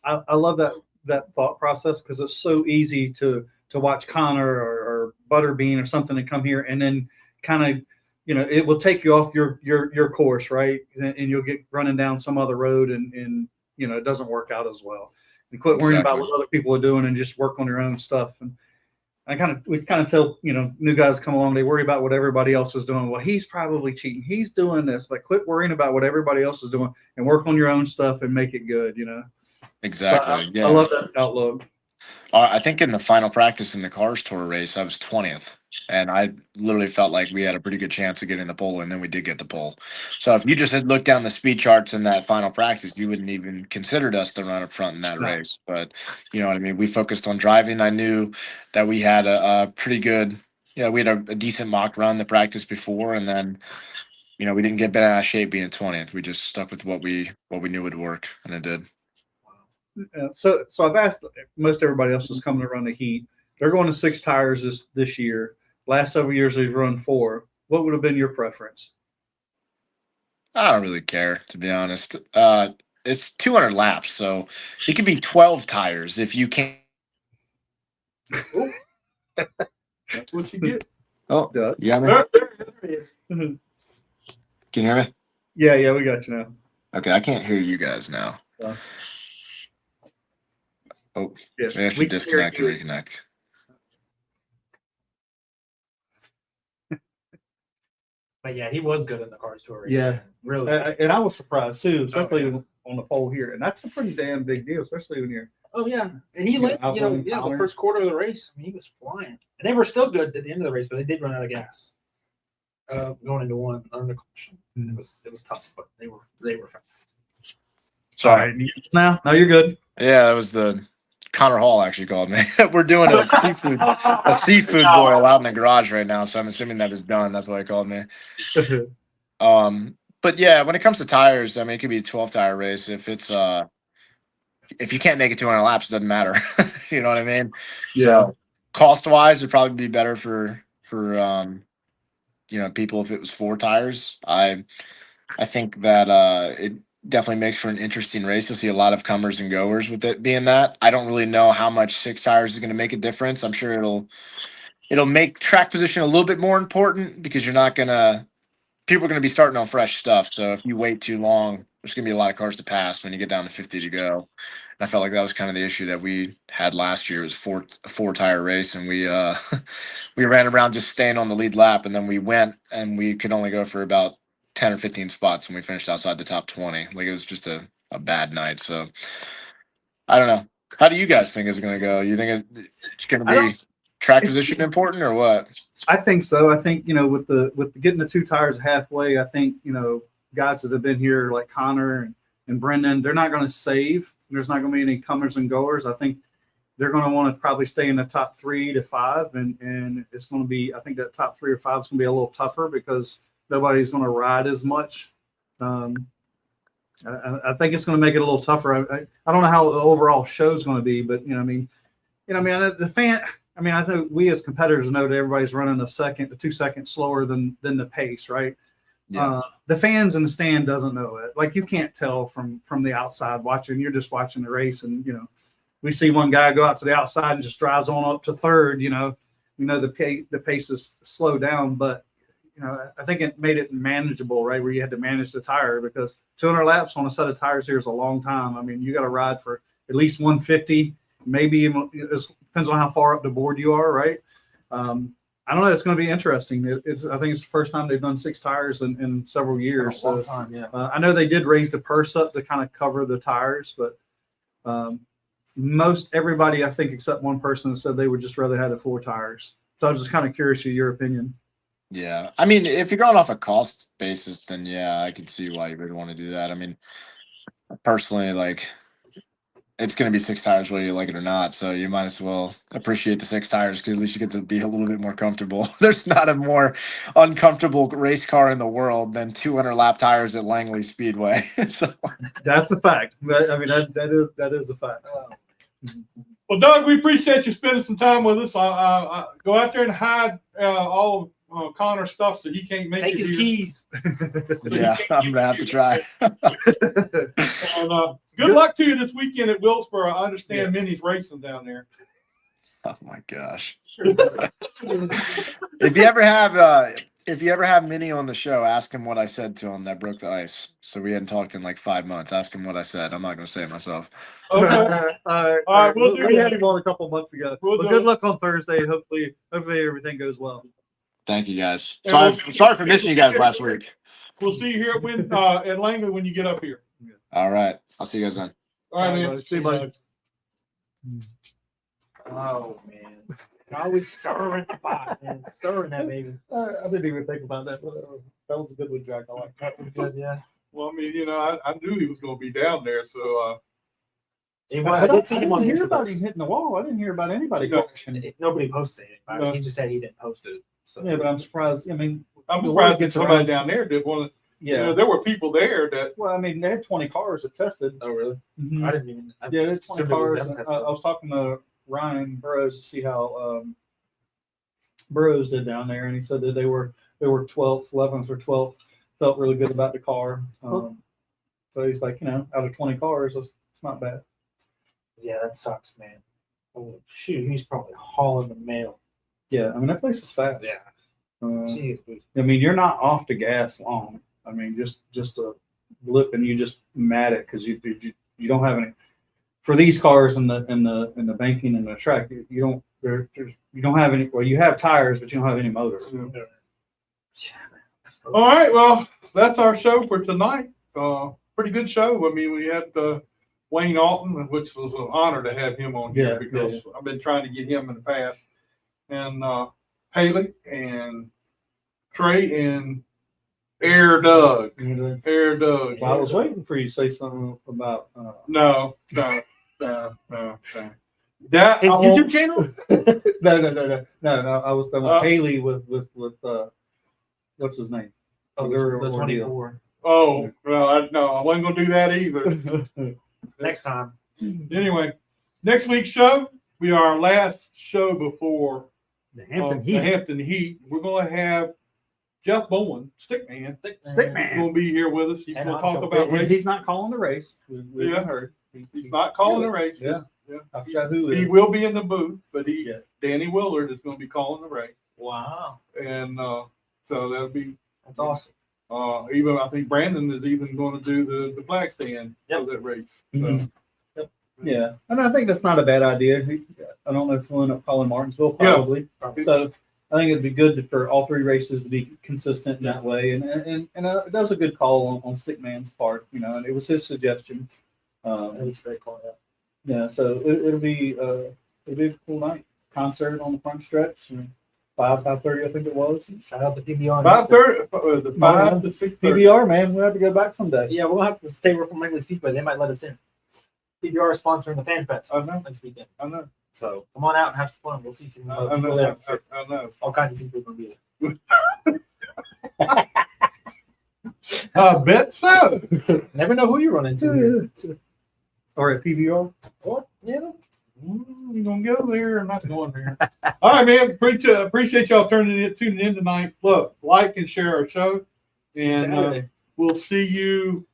I love that thought process because it's so easy to watch Connor or Butterbean or something to come here and then kind of, it will take you off your course, right? And you'll get running down some other road and it doesn't work out as well. And quit worrying about what other people are doing and just work on your own stuff. And we kind of tell, new guys come along, they worry about what everybody else is doing. Well, he's probably cheating. He's doing this. Quit worrying about what everybody else is doing and work on your own stuff and make it good, Exactly. So I love that outlook. I think in the final practice in the cars tour race, I was 20th. And I literally felt like we had a pretty good chance of getting the pole, and then we did get the pole. So if you just had looked down the speed charts in that final practice, you wouldn't even considered us to run up front in that race. But you know what I mean? We focused on driving. I knew that we had a pretty good, we had a decent mock run the practice before, and then, we didn't get bent out of shape being 20th. We just stuck with what we knew would work, and it did. So I've asked most everybody else is coming to run the heat. They're going to 6 tires this year. Last several years they've run 4. What would have been your preference? I don't really care, to be honest. It's 200 laps, so it could be 12 tires if you can't. That's what you get. Oh, Doug? you got me? There it is. Can you hear me? Yeah, we got you now. Okay, I can't hear you guys now. Oh, Yeah, maybe I should disconnect and reconnect. But yeah, he was good in the cars tour. Yeah. Really. And I was surprised too, especially on the pole here. And that's a pretty damn big deal, especially when you're. Oh yeah, and he led. The first quarter of the race, I mean, he was flying, and they were still good at the end of the race, but they did run out of gas. Going into one under caution, it was tough, but they were fast. Sorry. Now you're good. Yeah, that was the Connor Hall actually called me. We're doing a seafood boil out in the garage right now, so I'm assuming that is done. That's why he called me. But yeah, when it comes to tires, I mean, it could be a 12-tire race. If it's if you can't make it 200 laps, it doesn't matter. You know what I mean? Yeah. So cost wise, it'd probably be better for people if it was 4 tires. I think that it definitely makes for an interesting race. You'll see a lot of comers and goers with it being that. I don't really know how much 6 tires is going to make a difference. I'm sure it'll make track position a little bit more important because people are going to be starting on fresh stuff. So if you wait too long, there's going to be a lot of cars to pass when you get down to 50 to go. And I felt like that was kind of the issue that we had last year. It was a 4-tire race, and we we ran around just staying on the lead lap, and then we went and we could only go for about 10 or 15 spots, and we finished outside the top 20. Like, it was just a bad night. So I don't know. How do you guys think it's going to go? You think it's going to be track position important or what? I think so. I think, with getting the 2 tires halfway, I think, guys that have been here like Connor and Brendan, they're not going to save. There's not going to be any comers and goers. I think they're going to want to probably stay in the top 3 to 5. And it's going to be, I think that top 3 or 5 is going to be a little tougher because nobody's going to ride as much. I think it's going to make it a little tougher. I don't know how the overall show is going to be, but I think we as competitors know that everybody's running 1 second to 2 seconds slower than the pace, right? Yeah. The fans in the stand doesn't know it. Like, you can't tell from the outside watching. You're just watching the race, and we see one guy go out to the outside and just drives on up to third. The pace is slowed down, but I think it made it manageable, right? Where you had to manage the tire, because 200 laps on a set of tires here is a long time. I mean, you got to ride for at least 150, maybe it depends on how far up the board you are, right? I don't know. It's going to be interesting. I think it's the first time they've done 6 tires in several years. A long time, yeah. I know they did raise the purse up to kind of cover the tires, but most everybody, I think, except one person, said they would just rather have the 4 tires. So I was just kind of curious of your opinion. Yeah. I mean, if you're going off a cost basis, then yeah, I can see why you would want to do that. I mean, personally, like, it's going to be 6 tires whether you like it or not. So you might as well appreciate the 6 tires because at least you get to be a little bit more comfortable. There's not a more uncomfortable race car in the world than 200 lap tires at Langley Speedway. So That's a fact. I mean, that is a fact. Well, Doug, we appreciate you spending some time with us. Go out there and hide all of Connor's stuff so he can't make Take his here. keys. yeah, I'm going to have to try. And, good luck to you this weekend at Wilkesboro. I understand Minnie's racing down there. Oh my gosh. If you ever have Minnie on the show, ask him what I said to him that broke the ice. So we hadn't talked in like 5 months. Ask him what I said. I'm not going to say it myself. Okay. All right. We had him on a couple months ago. But good luck on Thursday. Hopefully everything goes well. Thank you guys. And Sorry for missing you guys last week. We'll see you here at Langley when you get up here. All right. I'll see you guys then. All right, man. See you, bud. Oh man. Always stirring the pot, man. Stirring that baby. I didn't even think about that. But, that was a good one, Jack. I like that. That was good, yeah. Well, I mean, I knew he was going to be down there, so I did see him on hear Instagram. about him hitting the wall. I didn't hear about anybody No. crashing. Nobody posted it. No. He just said he didn't post it. So Yeah, but I'm surprised. I mean, I'm the surprised word that gets somebody around. down there did one. Yeah. There were people there that. Well, I mean, they had 20 cars that tested. Oh, really? Mhm. I didn't even. I Yeah, they had 20 assumed it was cars. them I testing. was talking to Ryan Burrows to see how Burrows did down there, and he said that they were 12th, 11th or 12th. Felt really good about the car. So he's like, out of 20 cars, it's not bad. Yeah, that sucks, man. Oh, shoot, he's probably hauling the mail. Yeah, I mean that place is fast. Yeah. Uh, Jeez. I mean, you're not off the gas long. I mean, just a blip and you just mad it because you don't have any. For these cars in the banking and the track, you don't have any. Well, you have tires, but you don't have any motor. All right, well, that's our show for tonight. Pretty good show. I mean, we had Wayne Alton, which was an honor to have him on here because I've been trying to get him in the past, and Haley and Trey and Air Doug. Air Doug. Well, I was waiting for you to say something about. No. That His I won't- YouTube channel? No. I was talking about Haley with what's his name? Oh, Their the ordeal. 24. Oh, well, I wasn't gonna do that either. Next time. Anyway, next week's show, we are our last show before The Hampton the Heat. Hampton Heat. We're gonna have Jeff Bowen, Stickman. Stickman. Going to be here with us. He's And going to I'll talk jump about And race. he's not calling the race. We Yeah. heard. He's not calling the race. Yeah. Yeah. I forgot who He is. will be in the booth, but Yeah. Danny Willard is going to be calling the race, Wow. and so that'll be. That's awesome. Even I think Brandon is even going to do the flag stand for that race. So. Mhm. Yeah, and I think that's not a bad idea. I don't know if we'll end up calling Martinsville, Yeah. probably. So I think it'd be good for all three races to be consistent in that way. And that was a good call on Stickman's part, and it was his suggestion. That was a great call. Yeah, so it'll be a cool night. Concert on the front stretch, 5:30, I think it was. Shout out to PBR. 5:30, the 5 to 6:30. PBR, man, we'll have to go back someday. Yeah, we'll have to stay from Langley Speedway. They might let us in. PBR is sponsoring the Fan Fest I know. next weekend. I know. So come on out and have some fun. We'll see some I people know. there. I know. All kinds of people are going to be I bet so. there. Never know who you run into. Or at PBR. What? Yeah. You gonna go there or not going there? All right, man. Appreciate y'all tuning in tonight. Look, like and share our show, See you and Saturday. we'll see you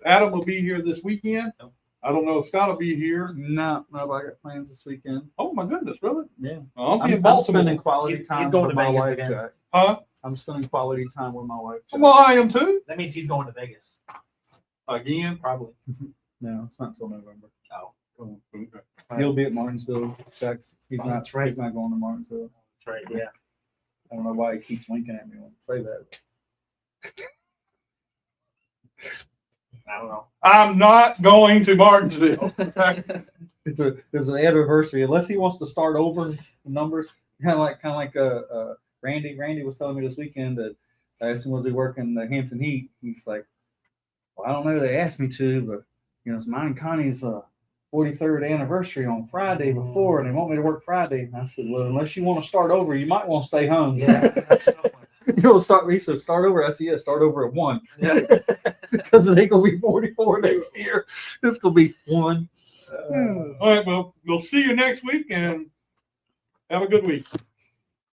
Adam will be here this weekend. Nope. I don't know if Scott will be here. No, I got plans this weekend. Oh my goodness, really? Yeah. I'll be in I'm Baltimore. spending quality He's time going with to my Vegas wife, again. Jack. Huh? I'm spending quality time with my wife, Jack. Well, I am too. That means he's going to Vegas. Again. Probably. No, it's not until November. Oh. Okay. He'll be at Martinsville. Jack's, he's Oh, not. that's right. He's not going to Martinsville. That's right. Yeah. I don't know why he keeps winking at me when I say that. I don't know. I'm not going to Martinsville. It's an anniversary. Unless he wants to start over the numbers, kind of like Randy. Randy was telling me this weekend that I asked him, was he working the Hampton Heat? He's like, well, I don't know. They asked me to, but it's mine and Connie's 43rd anniversary on Friday before, and they want me to work Friday. And I said, well, unless you want to start over, you might want to stay home. Yeah. That's Start. He said, start over. I said, yeah, start over at 1. yeah. Because it ain't gonna be 44 next year. It's gonna be 1. All right, well, we'll see you next week and have a good week.